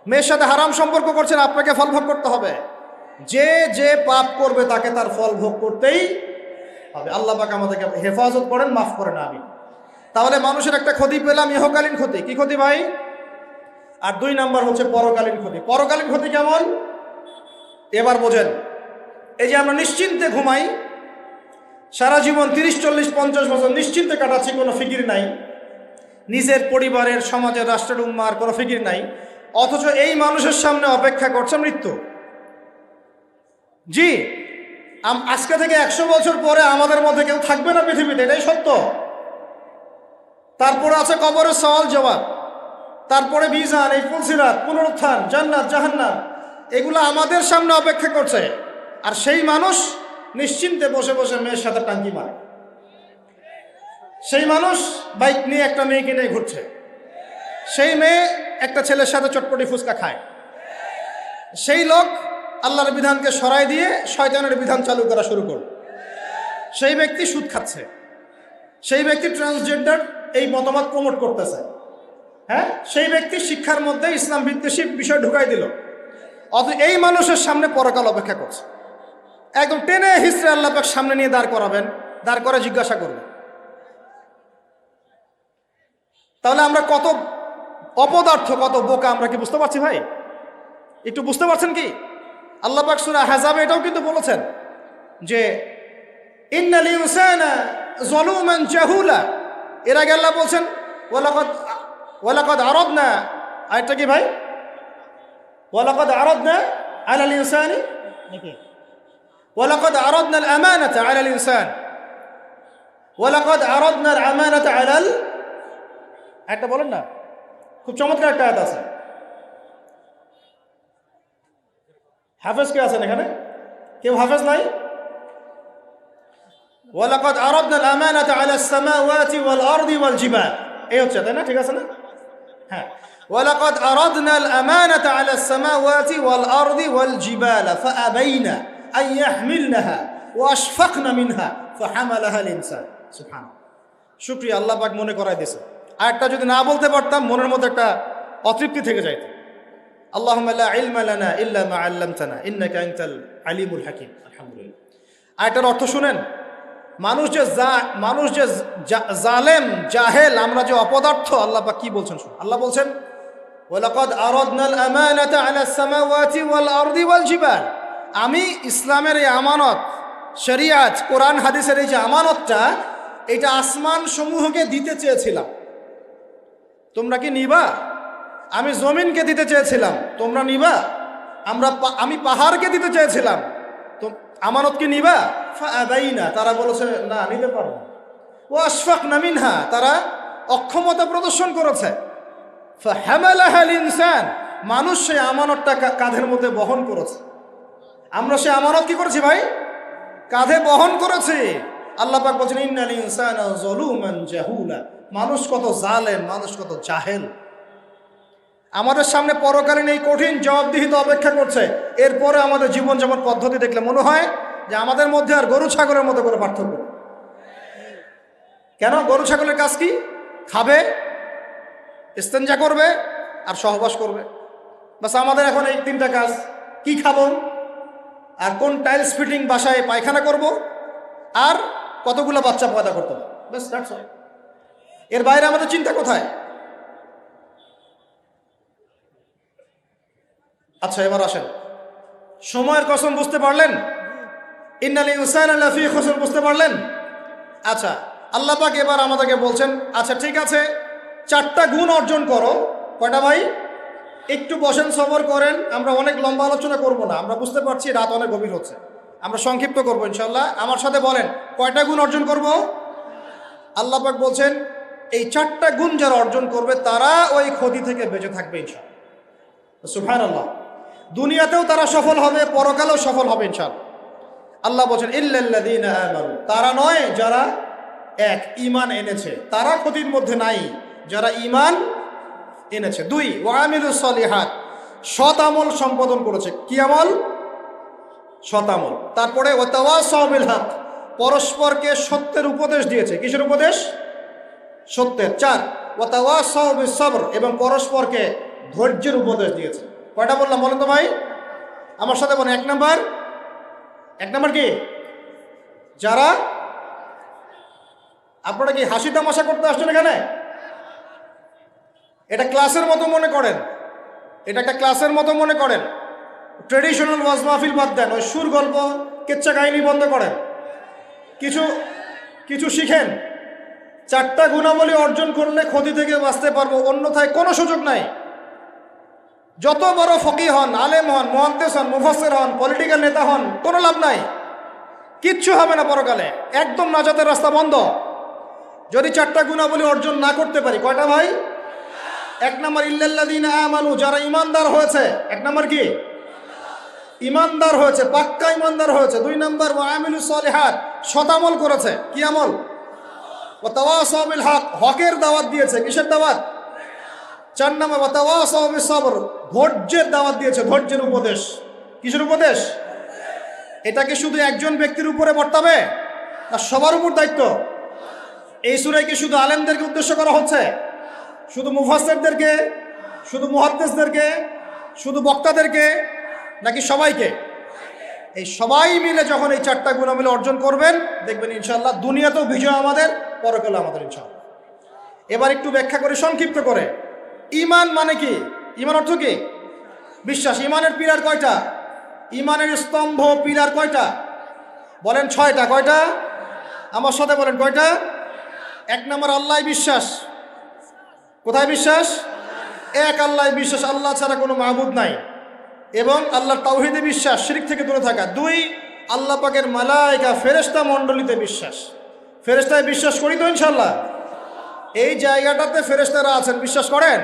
মেয়ের সাথে হারাম সম্পর্ক করছেন, আপনাকে ফল ভোগ করতে হবে। যে যে পাপ করবে তাকে তার ফল ভোগ করতেই হবে। আল্লাহ পাক আমাদেরকে হেফাজত করেন, মাফ করেন। আমি তাহলে মানুষের একটা ক্ষতি পেলাম, ইহকালীন ক্ষতি। কি ক্ষতি ভাই? আর দুই নাম্বার হচ্ছে পরকালীন ক্ষতি। পরকালীন ক্ষতি কেমন? এবার বোঝেন। এই যে আমরা নিশ্চিন্তে ঘুমাই, সারা জীবন 30, 40, 50 বছর নিশ্চিন্তে কাটাচ্ছি, কোনো ফিকির নাই, নিজের পরিবারের, সমাজের, রাষ্ট্রের, উম্মার কোনো ফিকির নাই, অথচ এই মানুষের সামনে অপেক্ষা করছে মৃত্যু। জি, আজকে থেকে 100 বছর পরে আমাদের মধ্যে কেউ থাকবে না পৃথিবীতে, এটাই সত্য। তারপরে আছে কবরের সওয়াল জবাব, তারপরে মিজান, এই ফুলসিরাত, পুনরুত্থান, জান্নাত জাহান্নাম, এগুলো আমাদের সামনে অপেক্ষা করছে। আর সেই মানুষ নিশ্চিন্তে বসে বসে মেয়ের সাথে টাঙ্কি মারে, সেই মানুষ বাইক নিয়ে একটা মেয়েকে নিয়ে ঘুরছে, সেই মেয়ে একটা ছেলের সাথে চটপটি ফুচকা খায়, সেই লোক আল্লাহর বিধানকে সরাই দিয়ে শয়তানের বিধান চালু করা শুরু করল, সেই ব্যক্তি সুদ খাচ্ছে, সেই ব্যক্তি ট্রান্সজেন্ডার এই মতামত প্রমোট করতেছে, হ্যাঁ, সেই ব্যক্তি শিক্ষার মধ্যে ইসলাম বিদ্বেষী বিষয় ঢুকাই দিল। অথচ এই মানুষের সামনে পরকাল অপেক্ষা করছে। একদম টেনে হিস্ট্রি আল্লাহ পাক সামনে নিয়ে দাঁড় করাবেন, দাঁড় করে জিজ্ঞাসা করবেন। তাহলে আমরা কত অপদার্থ, কত বোকা, আমরা কি বুঝতে পারছি ভাই? একটু বুঝতে পারছেন কি? আল্লাহ পাক সূরা আহজাবে এটাও কিন্তু বলেছেন যে ইন্নাল ইনসানা যালুমান জাহুলা। এর আগে আল্লাহ বলছেন ওয়ালাকাদ আরাদনা, আয়াতটা কি ভাই? ওয়ালাকাদ আরাদনা আলাল ইনসানি নাকি ওয়ালাকাদ আরাদনা আল আমানাতা আলাল ইনসান ওয়ালাকাদ আরাদনা আল আমানাতা আলাল, একটা বলেন না, খুব চমৎকার একটা আয়াত আছে। হাফেজ কে আছেন এখানে? কেউ হাফেজ নাই? ওয়ালাকাদ আরাদনা আল আমানাতা আলাস সামাওয়াতি ওয়াল আরদি ওয়াল জিবাল, এই হচ্ছে, তাই না? ঠিক আছে না? হ্যাঁ, ওয়ালাকাদ আরাদনা আল আমানাতা আলাস সামাওয়াতি ওয়াল আরদি ওয়াল জিবাল ফাআবাইনা আন ইয়াহমিলনাহা ওয়া আশফাকনা মিনহা ফাহামালাহা আল ইনসান। সুবহানাল্লাহ, শুকরিয়া, আল্লাহ পাক মনে করায় দিয়েছে। আরেকটা যদি না বলতে পারতাম মনের মধ্যে একটা অতৃপ্তি থেকে যাইত। আল্লাহুম্মা লা ইলমা লানা ইল্লা মা আল্লামতানা ইন্নাকা আনতাল আলিমুল হাকিম। আলহামদুলিল্লাহ। আরেকটার অর্থ শুনেন, মানুষ যে জালেম, জাহেল, আমরা যে অপদার্থ, আল্লাহ পাক কি বলছেন শুনুন। আল্লাহ বলছেন ওয়ালাকাদ আরাদনাল আমানাতা আলাস সামাওয়াতি ওয়াল আরদি ওয়াল জিবাল, আমি ইসলামের এই আমানত, শরিয়াত, কোরআন হাদিসের এই যে আমানতটা, এটা আসমান সমূহকে দিতে চেয়েছিলাম, তোমরা কি নিবা? আমি জমিনকে দিতে চেয়েছিলাম, তোমরা নিবা? আমি পাহাড়কে দিতে চেয়েছিলাম, তো আমানত কি নিবা? ফাআবাইনা, তারা বলেছে না, নিতে পারবো। ওয়া আশফাকনা মিনহা, তারা অক্ষমতা প্রদর্শন করেছে। ফাহামালাহা আল ইনসান, মানুষ সেই আমানতটা কাঁধের মধ্যে বহন করেছে। আমরা সেই আমানত কি করেছি ভাই? কাঁধে বহন করেছি। আল্লাহ পাক বলছেন ইন্নাল ইনসানা যালুমান জাহুলা, মানুষ কত জালেম, মানুষ কত জাহেল। আমাদের সামনে পরকালীন এই কঠিন জবাবদিহিতা অপেক্ষা করছে। এরপরে আমাদের জীবনযাপন পদ্ধতি দেখলে মনে হয় যে আমাদের মধ্যে আর গরু ছাগলের মতো করে পার্থক্য। কেন? গরু ছাগলের কাজ কি? খাবে, ইস্তেঞ্জা করবে আর সহবাস করবে, বাস। আমাদের এখন এই তিনটা কাজ, কি খাবো, আর কোন টাইলস ফিটিং বাসায় পায়খানা করব, আর কতগুলো বাচ্চা পয়দা করতে হবে, বাস, দ্যাটস অল। এর বাইরে আমাদের চিন্তা কোথায়? আচ্ছা, এবার আসেন, সময়ের কসম বুঝতে পারলেন? ইন্নাল ইনসানা লাফি খুসর বুঝতে পারলেন? আচ্ছা, আল্লাহ পাক এবার আমাদেরকে বলছেন, আচ্ছা ঠিক আছে, 4টা গুণ অর্জন করো। কয়টা ভাই? একটু বসেন, সবর করেন, আমরা অনেক লম্বা আলোচনা করব না, আমরা বুঝতে পারছি রাত অনেক গভীর হচ্ছে, আমরা সংক্ষিপ্ত করবো ইনশাল্লাহ। আমার সাথে বলেন, কয়টা গুণ অর্জন করব? আল্লাহ পাক বলছেন এই 4টা গুণ যারা অর্জন করবে তারা ওই ক্ষতি থেকে বেঁচে থাকবে ইনশাআল্লাহ। সুবহানাল্লাহ। দুনিয়াতেও তারা সফল হবে, পরকালেও সফল হবে ইনশাআল্লাহ। আল্লাহ বলছেন ইল্লাল্লাযীনা আমানু, তারা নয় যারা এক ঈমান এনেছে, তারা ক্ষতির মধ্যে নাই, যারা ঈমান এনেছে। 2 ওয়া আমিলুস সলিহাত, সৎ আমল সম্পাদন করেছে। কি আমল? সৎ আমল। তারপরে ওয়া তাওয়াসাউ বিল হক, পরস্পরকে সত্যের উপদেশ দিয়েছে। কিসের উপদেশ? সত্যের। 4 ওয়া তাওয়াসাউ বিস সবর, এবং পরস্পরকে ধৈর্যের উপদেশ দিয়েছে। কয়টা বললাম বলেন তো ভাই? আমার সাথে বলেন। 1 নাম্বার কি? যারা, আপনারা কি হাসি তামাশা করতে আসছেন এখানে? এটা ক্লাসের মতো মনে করেন, এটা একটা ক্লাসের মতো মনে করেন। ট্রেডিশনাল ওয়াজ মাহফিল বাদ দেন, ওই সুর গল্প কেচ্চা কাহিনী বন্ধ করেন, কিছু শিখেন। 4টা গুণাবলী অর্জন করলে ক্ষতি থেকে বাঁচতে পারবো, অন্যথায় কোনো সুযোগ নাই। যত বড় ফকিহ হন, আলেম হন, মুহাদ্দিস হন, মুফাসসির হন, পলিটিক্যাল নেতা হন, কোনো লাভ নাই, কিচ্ছু হবে না পরকালে, একদম নাজাতের রাস্তা বন্ধ। যদি চারটা গুণাবলী অর্জন না করতে পারি। কয়টা ভাই? এক নম্বর ইল্লাল্লাযীনা আমানু, যারা ইমানদার হয়েছে। এক নম্বর কি? ইমানদার হয়েছে, পাক্কা ইমানদার হয়েছে। দুই নম্বর ওয়া আমিলুস সলিহাত, সৎ আমল করেছে। কি আমল? ওয়া তাওয়াসাউ বিল হক, হকের দাওয়াত দিয়েছে। কিসের দাওয়াত? চার নম্বর ওয়া তাওয়াসাউ বিস সবর, ধৈর্যের দাওয়াত দিয়েছে, ধৈর্যের উপদেশ। কিসের উপদেশ? এটা কি শুধু একজন ব্যক্তির উপরে বর্তাবে না সবার উপর দায়িত্ব? এই সূরায় কি শুধু আলেমদেরকে উদ্দেশ্য করা হচ্ছে? শুধু মুফাসসিরদেরকে? শুধু মুহাদ্দিসদেরকে? শুধু বক্তাদেরকে? নাকি সবাইকে? এই সবাই মিলে যখন এই চারটা গুণাবলী অর্জন করবেন, দেখবেন ইনশাআল্লাহ দুনিয়াতেও বিজয় আমাদের, পরকালে আমাদের ইনশাআল্লাহ। এবার একটু ব্যাখ্যা করে সংক্ষিপ্ত করে, ঈমান মানে কি? ঈমান অর্থ কি? বিশ্বাস। ঈমানের পিলার কয়টা? ঈমানের স্তম্ভ পিলার কয়টা? বলেন 6টা। কয়টা? আমার সাথে বলেন কয়টা? এক নম্বর আল্লাহ বিশ্বাস। কোথায় বিশ্বাস? এক আল্লাহ বিশ্বাস, আল্লাহ ছাড়া কোনো মাবুদ নাই। এবং আল্লাহর তাওহীদে বিশ্বাস, শিরক থেকে দূরে থাকা। দুই, আল্লাহ পাকের মালায়েকা ফেরেশতা মণ্ডলীতে বিশ্বাস। ফেরেশতায় বিশ্বাস করি তো ইনশাআল্লাহ? এই জায়গাটাতে ফেরেশতারা আছেন, বিশ্বাস করেন?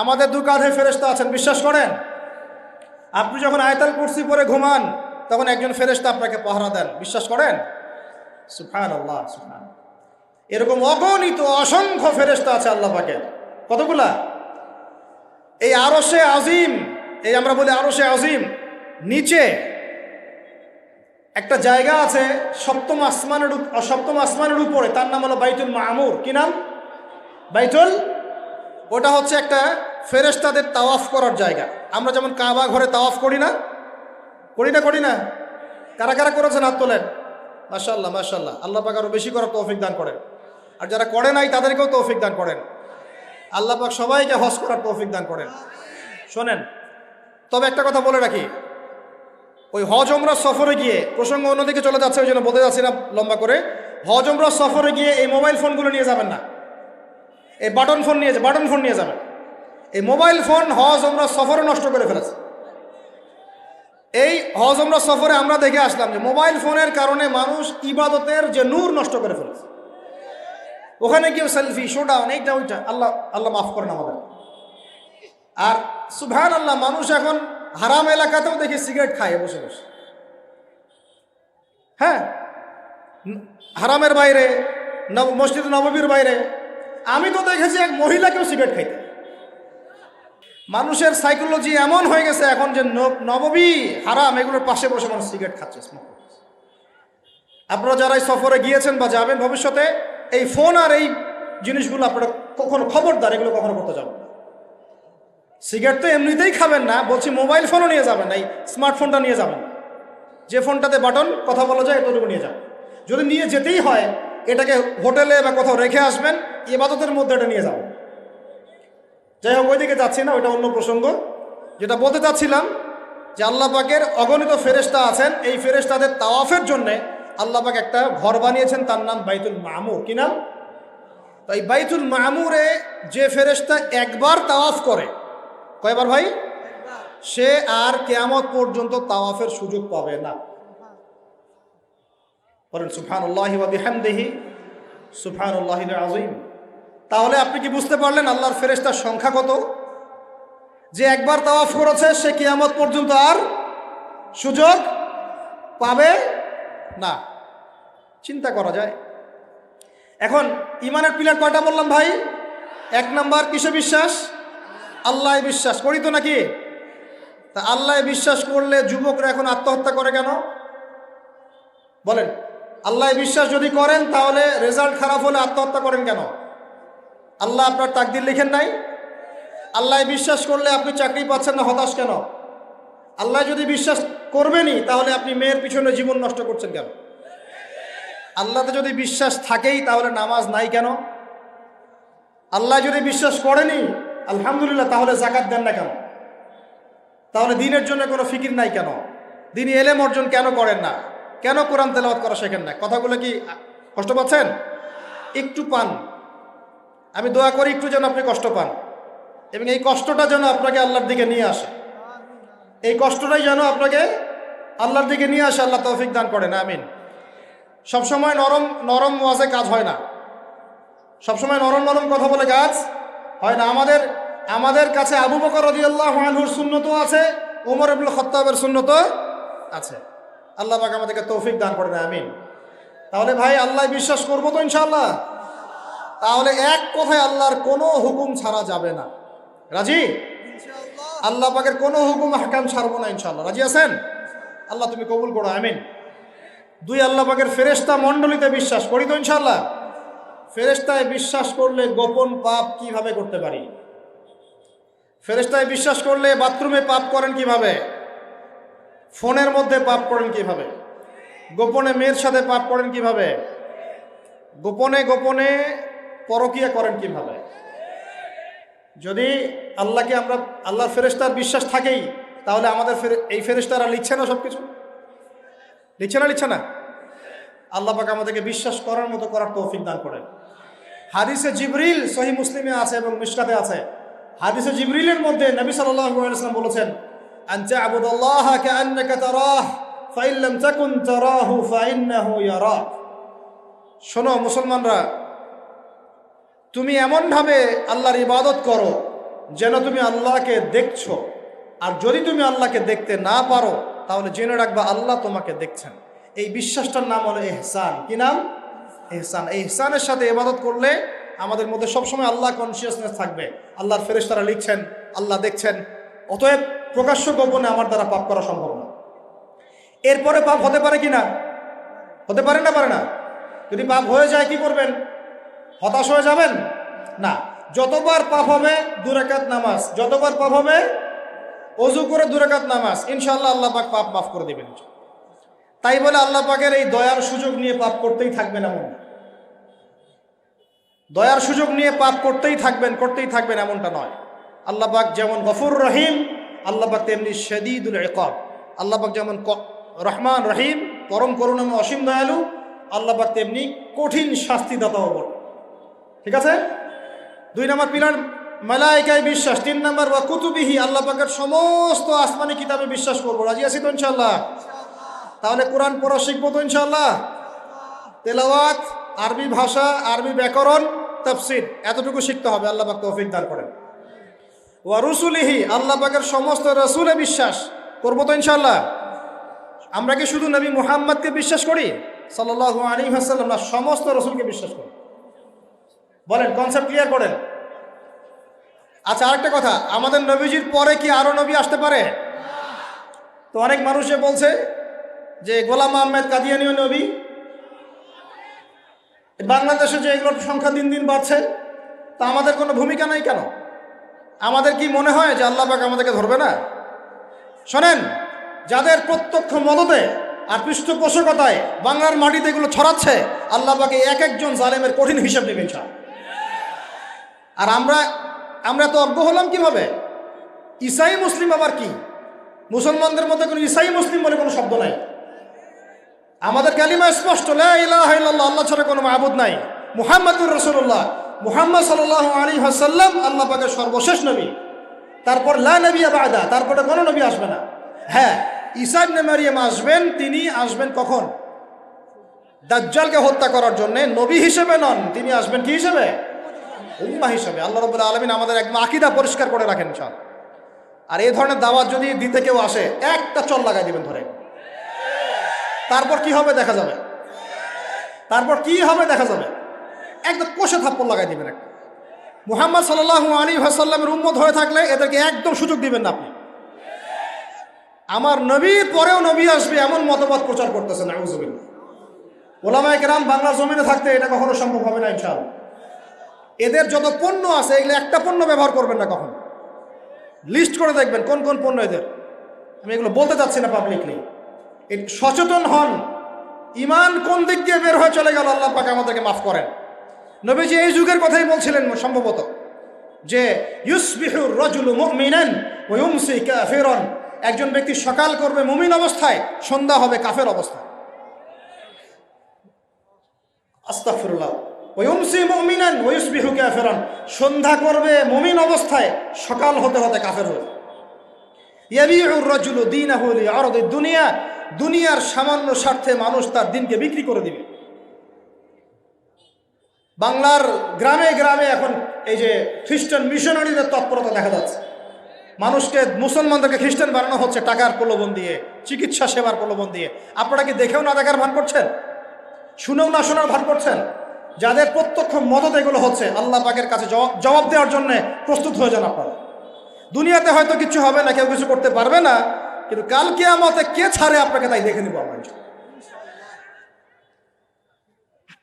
আমাদের দু কাঁধে ফেরেশতা আছেন, বিশ্বাস করেন? আপনি যখন আয়াতুল কুরসি পড়ে ঘুমান, তখন একজন ফেরেশতা আপনাকে পাহারা দেন, বিশ্বাস করেন? সুবহানাল্লাহ, সুবহানাল্লাহ। এরকম অগণিত অসংখ্য ফেরেশতা আছে আল্লাহ পাকের। কতগুলা? এই আরশে আজিম, এই আমরা বলি আরশে আজিম, নিচে একটা জায়গা আছে সপ্তম আসমানের উপরে, তার নাম হলো বাইতুল মামুর। কি নাম? বাইতুল। ওটা হচ্ছে একটা ফেরেশতাদের তাওয়াফ করার জায়গা। আমরা যেমন কাবা ঘরে তাওয়াফ করি না? করি না? কারা কারা করেছেন হাত তোলেন? মাশাআল্লাহ, মাশাআল্লাহ। আল্লাহ পাক আরো বেশি করার তৌফিক দান করেন। আর যারা করে নাই তাদেরকেও তৌফিক দান করেন। আল্লাহ পাক সবাইকে হজ করার তৌফিক দান করেন। শোনেন, তবে একটা কথা বলে রাখি, ওই হজ উমরা সফরে গিয়ে, প্রসঙ্গ অন্যদিকে চলে যাচ্ছে, ওই জন্য বলতে যাচ্ছি না লম্বা করে, হজ উমরা সফরে গিয়ে এই মোবাইল ফোনগুলো নিয়ে যাবেন না। এই বাটন ফোন নিয়ে যাবেন। এই মোবাইল ফোন হজ উমরা সফরে নষ্ট করে ফেলেছে। এই হজ উমরা সফরে আমরা দেখে আসলাম যে মোবাইল ফোনের কারণে মানুষ ইবাদতের যে নূর নষ্ট করে ফেলেছে। ওখানে গিয়ে সেলফি, শোডাউন, এইটা ওইটা, আল্লাহ মাফ করেন আমাদের। আর সুবহানাল্লাহ, মানুষ এখন হারাম এলাকাতেও দেখি সিগারেট খায় বসে বসে। হ্যাঁ, হারামের বাইরে, মসজিদ নববীর বাইরে আমি তো দেখেছি এক মহিলাকেও সিগারেট খাইতে। মানুষের সাইকোলজি এমন হয়ে গেছে এখন যে নববী, হারাম, এগুলোর পাশে বসে মানুষ সিগারেট খাচ্ছে, স্মোক করছে। আপনারা যারা এই সফরে গিয়েছেন বা যাবেন ভবিষ্যতে, এই ফোন আর এই জিনিসগুলো আপনারা কখনো, খবরদার, এগুলো কখনো করতে যাবেন না। সিগারেট তো এমনিতেই খাবেন না, বলছি মোবাইল ফোনও নিয়ে যাবেন না, এই স্মার্টফোনটা নিয়ে যাবেন। যে ফোনটাতে বাটন কথা বলা যায় এতটুকু নিয়ে যাবেন। যদি নিয়ে যেতেই হয়, এটাকে হোটেলে বা কোথাও রেখে আসবেন, ইবাদতের মধ্যে এটা নিয়ে যাবেন। যাই হোক, ওইদিকে যাচ্ছি না, ওইটা অন্য প্রসঙ্গ। যেটা বলতে চাচ্ছিলাম যে আল্লাহ পাকের অগণিত ফেরেশতা আছেন। এই ফেরেশতাদের তাওয়াফের জন্যে আল্লাহ পাক একটা ঘর বানিয়েছেন, তার নাম বাইতুল মামুর। কি নাম? তো এই বাইতুল মামুরে যে ফেরেশতা একবার তাওয়াফ করে, কয়বার ভাই? সে আর কিয়ামত পর্যন্ত তাওয়াফের সুযোগ পাবে না। বলেন সুবহানাল্লাহি ওয়া বিহামদিহি, সুবহানাল্লাহিল আযীম। তাহলে আপনি কি বুঝতে পারলেন আল্লাহর ফেরেশতার সংখ্যা কত? যে একবার তাওয়াফ করেছে সে কিয়ামত পর্যন্ত আর সুযোগ পাবে না। চিন্তা করা যায়। এখন ঈমানের পিলার কয়টা বললাম ভাই? এক নাম্বার কিসে বিশ্বাস? আল্লাহ বিশ্বাস করি তো নাকি? তা আল্লাহ বিশ্বাস করলে যুবকরা এখন আত্মহত্যা করে কেন? বলেন, আল্লাহ বিশ্বাস যদি করেন তাহলে রেজাল্ট খারাপ হলে আত্মহত্যা করেন কেন? আল্লাহ আপনার তাকদির লিখেন নাই? আল্লাহ বিশ্বাস করলে আপনি চাকরি পাচ্ছেন না, হতাশ কেন? আল্লাহ যদি বিশ্বাস করবেনই, তাহলে আপনি মেয়ের পিছনে জীবন নষ্ট করছেন কেন? আল্লাহতে যদি বিশ্বাস থাকেই, তাহলে নামাজ নাই কেন? আল্লাহ যদি বিশ্বাস করেনি, আলহামদুলিল্লাহ, তাহলে যাকাত দেন না কেন? তাহলে দিনের জন্য কোনো ফিকির নাই কেন? দিনই এলেম অর্জন কেন করেন না? কেন কোরআন তেলাওয়াত করা শেখেন না? কথাগুলো কি কষ্ট পাচ্ছেন? একটু পান, আমি দোয়া করি একটু যেন আপনি কষ্ট পান। এবং এই কষ্টটা যেন আপনাকে আল্লাহর দিকে নিয়ে আসে, এই কষ্টটাই যেন আপনাকে আল্লাহর দিকে নিয়ে আসে। আল্লাহ তৌফিক দান করেন, আমিন। সবসময় নরম নরম ওয়াজে কাজ হয় না, সবসময় নরম নরম কথা বলে কাজ হয় না। আমাদের কাছে আবু বকর রাদিয়াল্লাহু আনহুর সুন্নতও আছে, ওমর ইবনে খাত্তাবের সুন্নতও আছে। আল্লাহ পাক আমাদেরকে তৌফিক দান করেন, আমিন। তাহলে ভাই আল্লাহ বিশ্বাস করবো তো ইনশাআল্লাহ? তাহলে এক কথায় আল্লাহর কোনো হুকুম ছাড়া যাবে না। রাজি? আল্লাহ পাকের কোনো হুকুম হাকাম ছাড়বো না ইনশাআল্লাহ। রাজি আছেন? আল্লাহ তুমি কবুল করো, আমিন। দুই, আল্লাহ পাকের ফেরেশতা মণ্ডলীতে বিশ্বাস করি তো ইনশাআল্লাহ? ফেরেশতায় বিশ্বাস করলে গোপন পাপ কিভাবে করতে পারি? ফেরেশতায় বিশ্বাস করলে বাথরুমে পাপ করেন কিভাবে? ফোনের মধ্যে পাপ করেন কিভাবে? গোপনে মেয়ের সাথে পাপ করেন কিভাবে? গোপনে গোপনে পরকিয়া করেন কিভাবে? যদি আল্লাহকে আমরা আল্লাহর ফেরেশতার বিশ্বাস থাকেই, তাহলে আমাদের এই ফেরেশতারা লিখছে না সব কিছু? লিখছে না? আল্লাহ পাক আমাদেরকে বিশ্বাস করার মতো করার তৌফিক দান করেন। হাদিসে জিবরিল সহিহ মুসলিমে আছে এবং মিশকাতে আছে। হাদিসে জিবরিলের মধ্যে নবী সাল্লাল্লাহু আলাইহি ওয়াসাল্লাম বলেছেন, আনতা আবুদাল্লাহা কাআন্নাকা তারাহ ফাইন লাম তাকুন তারাহু ফাইন্নাহু ইয়ারাক। শোনো মুসলমানরা, তুমি এমনভাবে আল্লাহর ইবাদত করো যেন তুমি আল্লাহকে দেখছো, আর যদি তুমি আল্লাহকে দেখতে না পারো তাহলে জেনে রাখবা আল্লাহ তোমাকে দেখছেন। এই বিশ্বাসটার নাম হলো ইহসান। কি নাম? ইহসান। এই ইহসানের সাথে ইবাদত করলে আমাদের মধ্যে সবসময় আল্লাহ কনসিয়াসনেস থাকবে, আল্লাহর ফেরেশতারা লিখছেন, আল্লাহ দেখছেন। অতএব প্রকাশ্য গোপনে আমার দ্বারা পাপ করা সম্ভব না। এরপরে পাপ হতে পারে কি না? হতে পারে না? পারে না? যদি পাপ হয়ে যায় কি করবেন? হতাশ হয়ে যাবেন না। যতবার পাপ হবে 2 রাকাত নামাজ, যতবার পাপ হবে ওযু করে 2 রাকাত নামাজ, ইনশাআল্লাহ আল্লাহ পাক পাপ মাফ করে দেবেন। তাই বলে আল্লাহ পাকের এই দয়ার সুযোগ নিয়ে পাপ করতেই থাকবেন এমন না। দয়ার সুযোগ নিয়ে পাপ করতেই থাকবেন এমনটা নয়। আল্লাহ পাক যেমন গফুর রহিম, আল্লাহ পাক তেমনি শাদীদুল ইকাব। আল্লাহ পাক যেমন রহমান রহিম, পরম করুণাময় অসীম দয়ালু, আল্লাহ পাক তেমনি কঠিন শাস্তিদাতাও বটে। ঠিক আছে? 2 নম্বর পিলার মালায়েকায় বিশ্বাস। 3 নম্বর ওয়া কুতুবিহি, আল্লাহ পাকের সমস্ত আসমানি কিতাবে বিশ্বাস করব। রাজি আছি তো ইনশাআল্লাহ? তাহলে কোরআন পড়া শিখবো তো ইনশাআল্লাহ? তেলাওয়াত, আরবি ভাষা, আরবি ব্যাকরণ, তাফসীর এতটুকু শিখতে হবে। আল্লাহ পাক তৌফিক দান করেন। ওয়া রুসুলিহি, আল্লাহ পাকের সমস্ত রাসূলে বিশ্বাস করব তো ইনশাআল্লাহ? আমরা কি শুধু নবী মুহাম্মদকে বিশ্বাস করি সাল্লাল্লাহু আলাইহি ওয়াসাল্লাম, না সমস্ত রাসূলকে বিশ্বাস করি? বলেন, কনসেপ্ট ক্লিয়ার করেন। আচ্ছা, আরেকটা কথা, আমাদের নবীজির পরে কি আরো নবী আসতে পারে? তো অনেক মানুষে বলছে যে গোলাম আহমেদ কাদিয়ানীও নবী। বাংলাদেশে যে এগুলোর সংখ্যা দিন দিন বাড়ছে, তা আমাদের কোনো ভূমিকা নাই কেন? আমাদের কি মনে হয় যে আল্লাহ পাক আমাদেরকে ধরবে না? শোনেন, যাদের প্রত্যক্ষ মদতে আর পৃষ্ঠপোষকতায় বাংলার মাটিতে এগুলো ছড়াচ্ছে, আল্লাহ পাক এক একজন জালেমের কঠিন হিসাব নেবেন। আর আমরা তো অজ্ঞ হলাম কিভাবে? ঈসাই মুসলিম আবার কি? মুসলমানদের মধ্যে কোনো ঈসাই মুসলিম বলে কোনো শব্দ নাই। আমাদের কালিমা স্পষ্ট, লা ইলাহা ইল্লাল্লাহ, আল্লাহ ছাড়া কোনো মাবুদ নাই, মুহাম্মাদুর রাসূলুল্লাহ, মুহাম্মদ সাল্লাল্লাহু আলাইহি ওয়াসাল্লাম আল্লাহ পাকের সর্বশেষ নবী। তারপর লা নবিয়্যা বা'দা, তারপরে কোনো নবী আসবে না। হ্যাঁ, ঈসা ইবনে মারইয়াম আসবেন। তিনি আসবেন কখন? দাজ্জালকে হত্যা করার জন্য। নবী হিসেবে নন, তিনি আসবেন কি হিসেবে? উম্মাহ হিসেবে। আল্লাহ রাব্বুল আলামিন আমাদের একদম আকীদা পরিষ্কার করে রাখেন ইনশাআল্লাহ। আর এই ধরনের দাওয়াত যদি দিতে কেউ আসে, একটা চল লাগাই দিবেন ধরে। তারপর কি হবে দেখা যাবে। একদম কষে থাপ্পড় লাগাই দিবেন একটা। মুহাম্মদ সাল্লাল্লাহু আলাইহি ওয়াসাল্লামের উম্মত হয়ে থাকলে এদেরকে একদম সুযোগ দিবেন না আপনি। আমার নবীর পরেও নবী আসবে এমন মতবাদ প্রচার করতেছেন, নাউযুবিল্লাহ। ওলামায়ে কেরাম বাংলার জমিনে থাকতে এটা কখনো সম্ভব হবে না ইনশাআল্লাহ। এদের যত পণ্য আছে, এগুলো একটা পণ্য ব্যবহার করবেন না কখন। লিস্ট করে দেখবেন কোন কোন পণ্য এদের। আমি এগুলো বলতে চাচ্ছি না পাবলিকলি। সচেতন হন, ইমান কোন দিক দিয়ে বের হয়ে চলে গেল, আল্লাহ পাক আমাদেরকে মাফ করেন। নবীজি এই যুগের কথাই বলছিলেন সম্ভবত, যে ইউসবিহুর রাজুলু মুমিনান ওয়া ইউমসি কাফিরান, একজন ব্যক্তি সকাল করবে মুমিন অবস্থায়, সন্ধ্যা হবে কাফের অবস্থায়। আস্তাগফিরুল্লাহ। ওয়ায়ুমসি মুমিনান ওয়ায়ুসবিহু কাফিরান, সন্ধ্যা করবে মুমিন অবস্থায়, সকাল হতে হতে কাফের হবে। ইয়াবিউর রাজুলু দীনাহু লিআরদিদ দুনিয়া, দুনিয়ার সামান্য স্বার্থে মানুষ তার দিনকে বিক্রি করে দিবে। বাংলার গ্রামে গ্রামে এখন এই যে খ্রিস্টান মিশনারিদের তৎপরতা দেখা যাচ্ছে। মানুষকে, মুসলমানদেরকে খ্রিস্টান বানানো হচ্ছে টাকার প্রলোভন দিয়ে, চিকিৎসা সেবার প্রলোভন দিয়ে। আপনারা কি দেখেও না দেখার ভান করছেন, শুনেও না শোনার ভান করছেন? যাদের প্রত্যক্ষ মদত এগুলো হচ্ছে, আল্লাহ পাকের কাছে জবাব দেওয়ার জন্য প্রস্তুত হয়ে যান আপনারা। দুনিয়াতে হয়তো কিছু হবে না, কেউ কিছু করতে পারবে না, কিন্তু কাল কিয়ামতে কে ছাড়ে আপনাকে তাই দেখে নিব আমরা।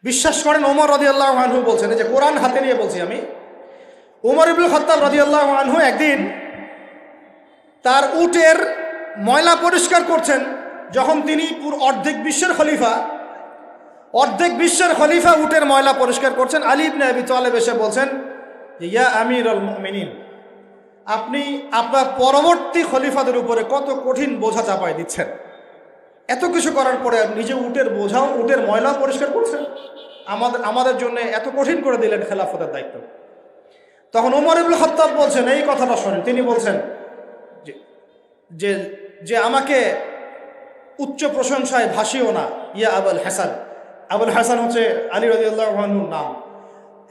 বিশ্বাস করেন, ওমর রাদিয়াল্লাহু আনহু বলছেন, এই যে কোরআন হাতে নিয়ে বলছি আমি, ওমর ইবনুল খাত্তাব রাদিয়াল্লাহু আনহু একদিন তার উটের ময়লা পরিষ্কার করছেন, যখন তিনি পুরো অর্ধেক বিশ্বের খলিফা উটের ময়লা পরিষ্কার করছেন। আলী ইবনে আবি তালেব এসে বলছেন যে, ইয়া আমিরুল মুমিনিন, আপনি আপনার পরবর্তী খলিফাদের উপরে কত কঠিন বোঝা চাপায় দিচ্ছেন। এত কিছু করার পরে নিজে উটের বোঝাও, উটের ময়লা পরিষ্কার করছেন, আমাদের জন্য এত কঠিন করে দিলেন খেলাফতের দায়িত্ব। তখন ওমর ইবনুল খাত্তাব বলছেন, এই কথাটা শোনেন, তিনি বলছেন যে যে আমাকে উচ্চ প্রশংসায় ভাসিও না, ইয়া আবুল হাসান। আবুল হাসান হচ্ছে আলী রাদিয়াল্লাহু আনহুর নাম।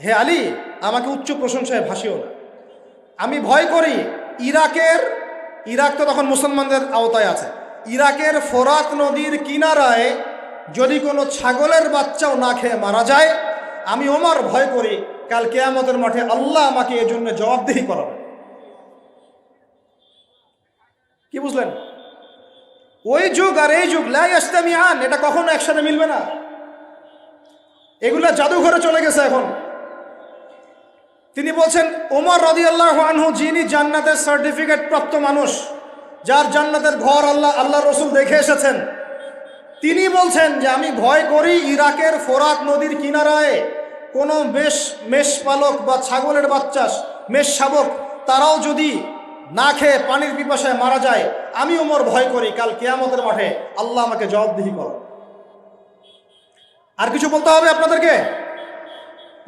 হে আলী, আমাকে উচ্চ প্রশংসায় ভাসিও না। আমি ভয় করি ইরাক তো তখন মুসলমানদের আওতায় আছে, ইরাকের ফোরাত নদীর কিনারায় যদি কোনো ছাগলের বাচ্চাও না খেয়ে মারা যায়, আমি ওমর ভয় করি কাল কিয়ামতের মাঠে আল্লাহ আমাকে এর জন্য জবাবদিহি করাবে। কি বুঝলেন? ওই যুগ আর এই যুগ লা ইয়াস্তামিআন, এটা কখনো একসাথে মিলবে না। এগুলা জাদুঘরে চলে গেছে এখন। তিনি বলছেন, ওমর রাদিয়াল্লাহু আনহু যিনি জান্নাতের সার্টিফিকেট প্রাপ্ত মানুষ, যার জান্নাতের ঘর আল্লাহ রসুল দেখে এসেছেন, তিনি বলছেন যে আমি ভয় করি ইরাকের ফোরাত নদীর কিনারায় কোনো মেষ পালক বা ছাগলের বাচ্চা, মেষ শাবক, তারাও যদি না খেয়ে পানির পিপাসায় মারা যায়, আমি ওমর ভয় করি কাল কিয়ামতের মাঠে আল্লাহ আমাকে জবাবদিহি করে। আর কিছু বলতে হবে আপনাদেরকে?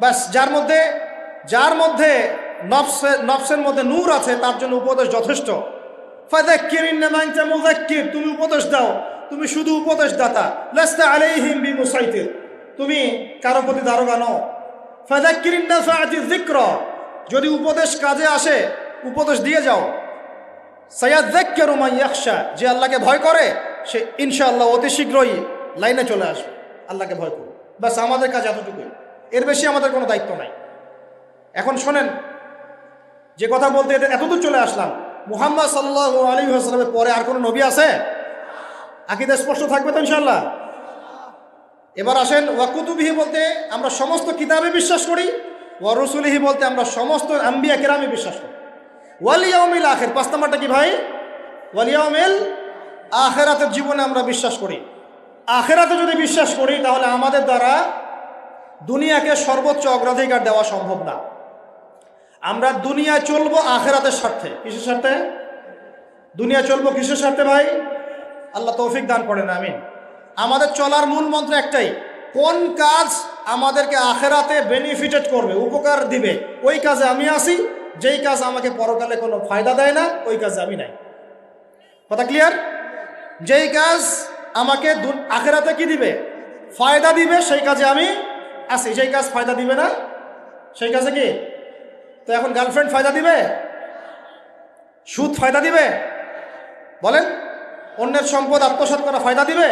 ব্যাস, যার মধ্যে নফসের মধ্যে নূর আছে তার জন্য উপদেশ যথেষ্ট। ফাযাক্কির ইন্নামা আনতা মুযাক্কির, তুমি উপদেশ দাও, তুমি শুধু উপদেশ দাতা। লাস্তা আলাইহিম বিমুসাইতির, তুমি কারো প্রতি দারোগা নও। ফাযাক্কির ইন নাফাআতিয যিকরা, যদি উপদেশ কাজে আসে উপদেশ দিয়ে যাও। সায়াযাক্কারু মান ইয়াখশা, যে আল্লাহকে ভয় করে সে ইনশাআল্লাহ অতি শীঘ্রই লাইনে চলে আসবে। আল্লাহকে ভয় করো, ব্যাস আমাদের কাজ এতটুকুই, এর বেশি আমাদের কোনো দায়িত্ব নাই। এখন শোনেন, যে কথা বলতে এতদূর চলে আসলাম, মুহাম্মদ সাল্লাল্লাহু আলাইহি ওয়াসাল্লামের পরে আর কোনো নবী আছে? আকীদা স্পষ্ট থাকবে তো ইনশাআল্লাহ? এবার আসেন, ওয়া কুতুবিহি বলতে আমরা সমস্ত কিতাবে বিশ্বাস করি, ওয়া রুসুলিহি বলতে আমরা সমস্ত আম্বিয়া কিরামে বিশ্বাস করি। ওয়াল ইয়াউমিল আখির, 5 নাম্বারটা কি ভাই? ওয়াল ইয়াউমিল আখিরাতের জীবনে আমরা বিশ্বাস করি। আখিরাতে যদি বিশ্বাস করি তাহলে আমাদের দ্বারা দুনিয়াকে সর্বোচ্চ অগ্রাধিকার দেওয়া সম্ভব না। আমরা দুনিয়ায় চলবো আখিরাতের স্বার্থে। কিসের স্বার্থে? দুনিয়া চলবো কিসের স্বার্থে ভাই? আল্লাহ তৌফিক দান করেন, আমিন। আমাদের চলার মূল মন্ত্র একটাই, কোন কাজ আমাদেরকে আখিরাতে বেনিফিটেড করবে, উপকার দিবে, ওই কাজে আমি আসি। যেই কাজ আমাকে পরকালে কোনো ফায়দা দেয় না, ওই কাজে আমি নাই। কথা ক্লিয়ার? যেই কাজ আমাকে আখিরাতে কি দিবে, ফায়দা দিবে, সেই কাজে আমি আসি। যেই কাজ ফায়দা দিবে না, সেই কাজে কি? তো এখন গার্লফ্রেন্ড ফায়দা দিবে? সুদ ফায়দা দিবে? বলেন, অন্যের সম্পদ আত্মসাৎ করা ফায়দা দিবে?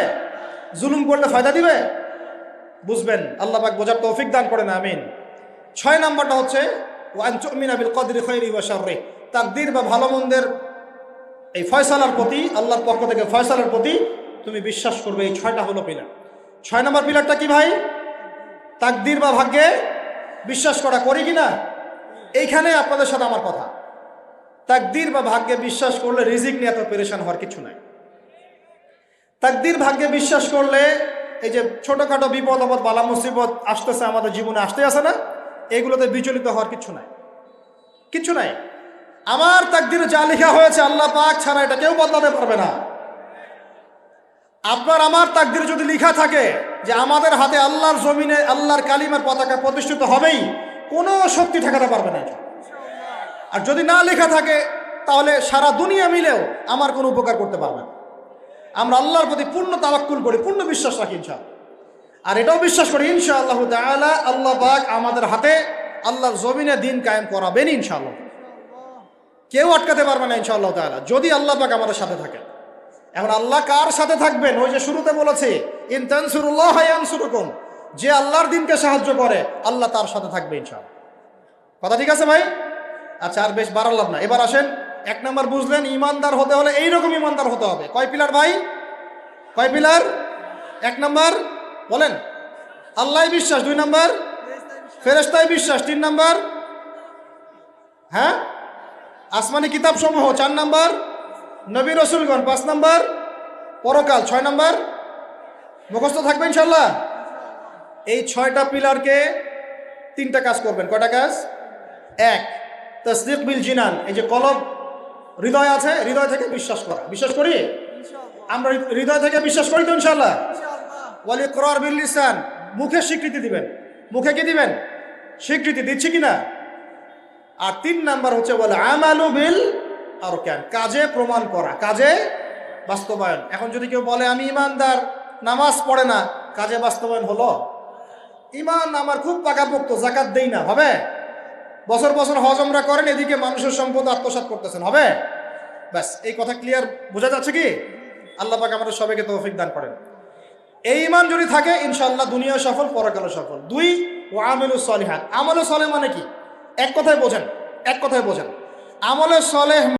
জুলুম করলে ফায়দা দিবে? বুঝবেন, আল্লাহ পাক বোঝার তৌফিক দান করেন, আমিন। 6 নাম্বারটা হচ্ছে ওয়া আন তুমিনা বিল কদরি খাইরি ওয়া শাররি, তাকদীর বা ভালো মন্দের এই ফয়সালার প্রতি, আল্লাহর পক্ষ থেকে ফয়সালার প্রতি তুমি বিশ্বাস করবে। এই 6টা হলো পিলার। 6 নম্বর পিলারটা কি ভাই? তাকদীর বা ভাগ্যে বিশ্বাস করা, করি কি না? এইখানে আপনাদের সাথে আমার কথা, তাকদীর বা ভাগ্যে বিশ্বাস করলে রিজিক নিয়ে এত পেরেশান হওয়ার কিছু নাই। তাকদীর ভাগ্যে বিশ্বাস করলে এই যে ছোটখাটো বিপদ আপদ বালা মুসিবত আসতেছে আমাদের জীবনে, আসতে আসে না, এগুলোতে বিচলিত হওয়ার কিছু নাই, কিছু নাই। আমার তাকদীরে যা লেখা হয়েছে আল্লাহ পাক ছাড়া এটা কেউ বদলাতে পারবে না। আপনার আমার তাকদিরে যদি লেখা থাকে যে আমাদের হাতে আল্লাহর জমিনে আল্লাহর কালিমার পতাকা প্রতিষ্ঠিত হবেই, কোনো শক্তি ঠেকাতে পারবে না। আর যদি না লেখা থাকে তাহলে সারা দুনিয়া মিলেও আমার কোনো উপকার করতে পারবে না। আমরা আল্লাহর প্রতি পূর্ণ তাওয়াক্কুল করি, পূর্ণ বিশ্বাস রাখি ইনশাআল্লাহ। আর এটাও বিশ্বাস করি ইনশাআল্লাহু তাআলা আল্লাহ পাক আমাদের হাতে আল্লাহর জমিনে দিন কায়েম করাবেন ইনশাআল্লাহ। কেউ আটকাতে পারবে না ইনশাআল্লাহ তাআলা, যদি আল্লাহ পাক আমাদের সাথে থাকে। এখন আল্লাহ কার সাথে থাকবেন? ওই যে শুরুতে বলেছে ইন তানসুরুল্লাহ ইয়ানসুরুকুম, যে আল্লাহর দিনকে সাহায্য করে আল্লাহ তার সাথে থাকবে ইনশাআল্লাহ। কথা ঠিক আছে ভাই? আচ্ছা, আর বেশ বাড়ালাম না, এবার আসেন। এক নম্বর বুঝলেন, ইমানদার হতে হলে এইরকম ইমানদার হতে হবে। কয় পিলার ভাই? কয় পিলার? এক নম্বর বলেন আল্লাহ বিশ্বাস, 2 নম্বর ফেরেশতায় বিশ্বাস, 3 নম্বর হ্যাঁ আসমানি কিতাব সমূহ, 4 নম্বর নবী রসুলগণ, 5 নম্বর পরকাল, 6 নম্বর মুখস্থ থাকবে ইনশাল্লাহ। এই 6টা পিলারকে 3টা কাজ করবেন। কয়টা কাজ? 1, তাসদীক বিল জিনান, এই যে কলব হৃদয় আছে, হৃদয় থেকে বিশ্বাস করা। বিশ্বাস করি আমরা, হৃদয় থেকে বিশ্বাস করি তো ইনশাআল্লাহ। ওয়াল ইকরার বিল লিসান, মুখে স্বীকৃতি দিবেন। মুখে কি দিবেন? স্বীকৃতি দিচ্ছি কিনা। আর 3 নাম্বার হচ্ছে ওয়াল আমালু বিল আরকান, কাজে প্রমাণ করা, কাজে বাস্তবায়ন। এখন যদি কেউ বলে আমি ইমানদার, নামাজ পড়ে না, কাজে বাস্তবায়ন হলো? ইমান আমার খুব পাকাপোক্ত, যাকাত দেই না, হবে? বছর বছর হজ উমরা করেন, এদিকে মানুষের সম্পদ আত্মসাৎ করতেছেন, হবে? ব্যাস, এই কথা ক্লিয়ার বোঝা যাচ্ছে কি? আল্লাহ পাক আমাদের সবাইকে তৌফিক দান করেন। এই ইমান যদি থাকে ইনশাআল্লাহ দুনিয়া সফল, পরকালে সফল। 2, ওয়া আমিলুস সলিহাত, আমলে সলেহ মানে কি? এক কথায় বোঝেন, এক কথায় বোঝেন। আমলে সলেহ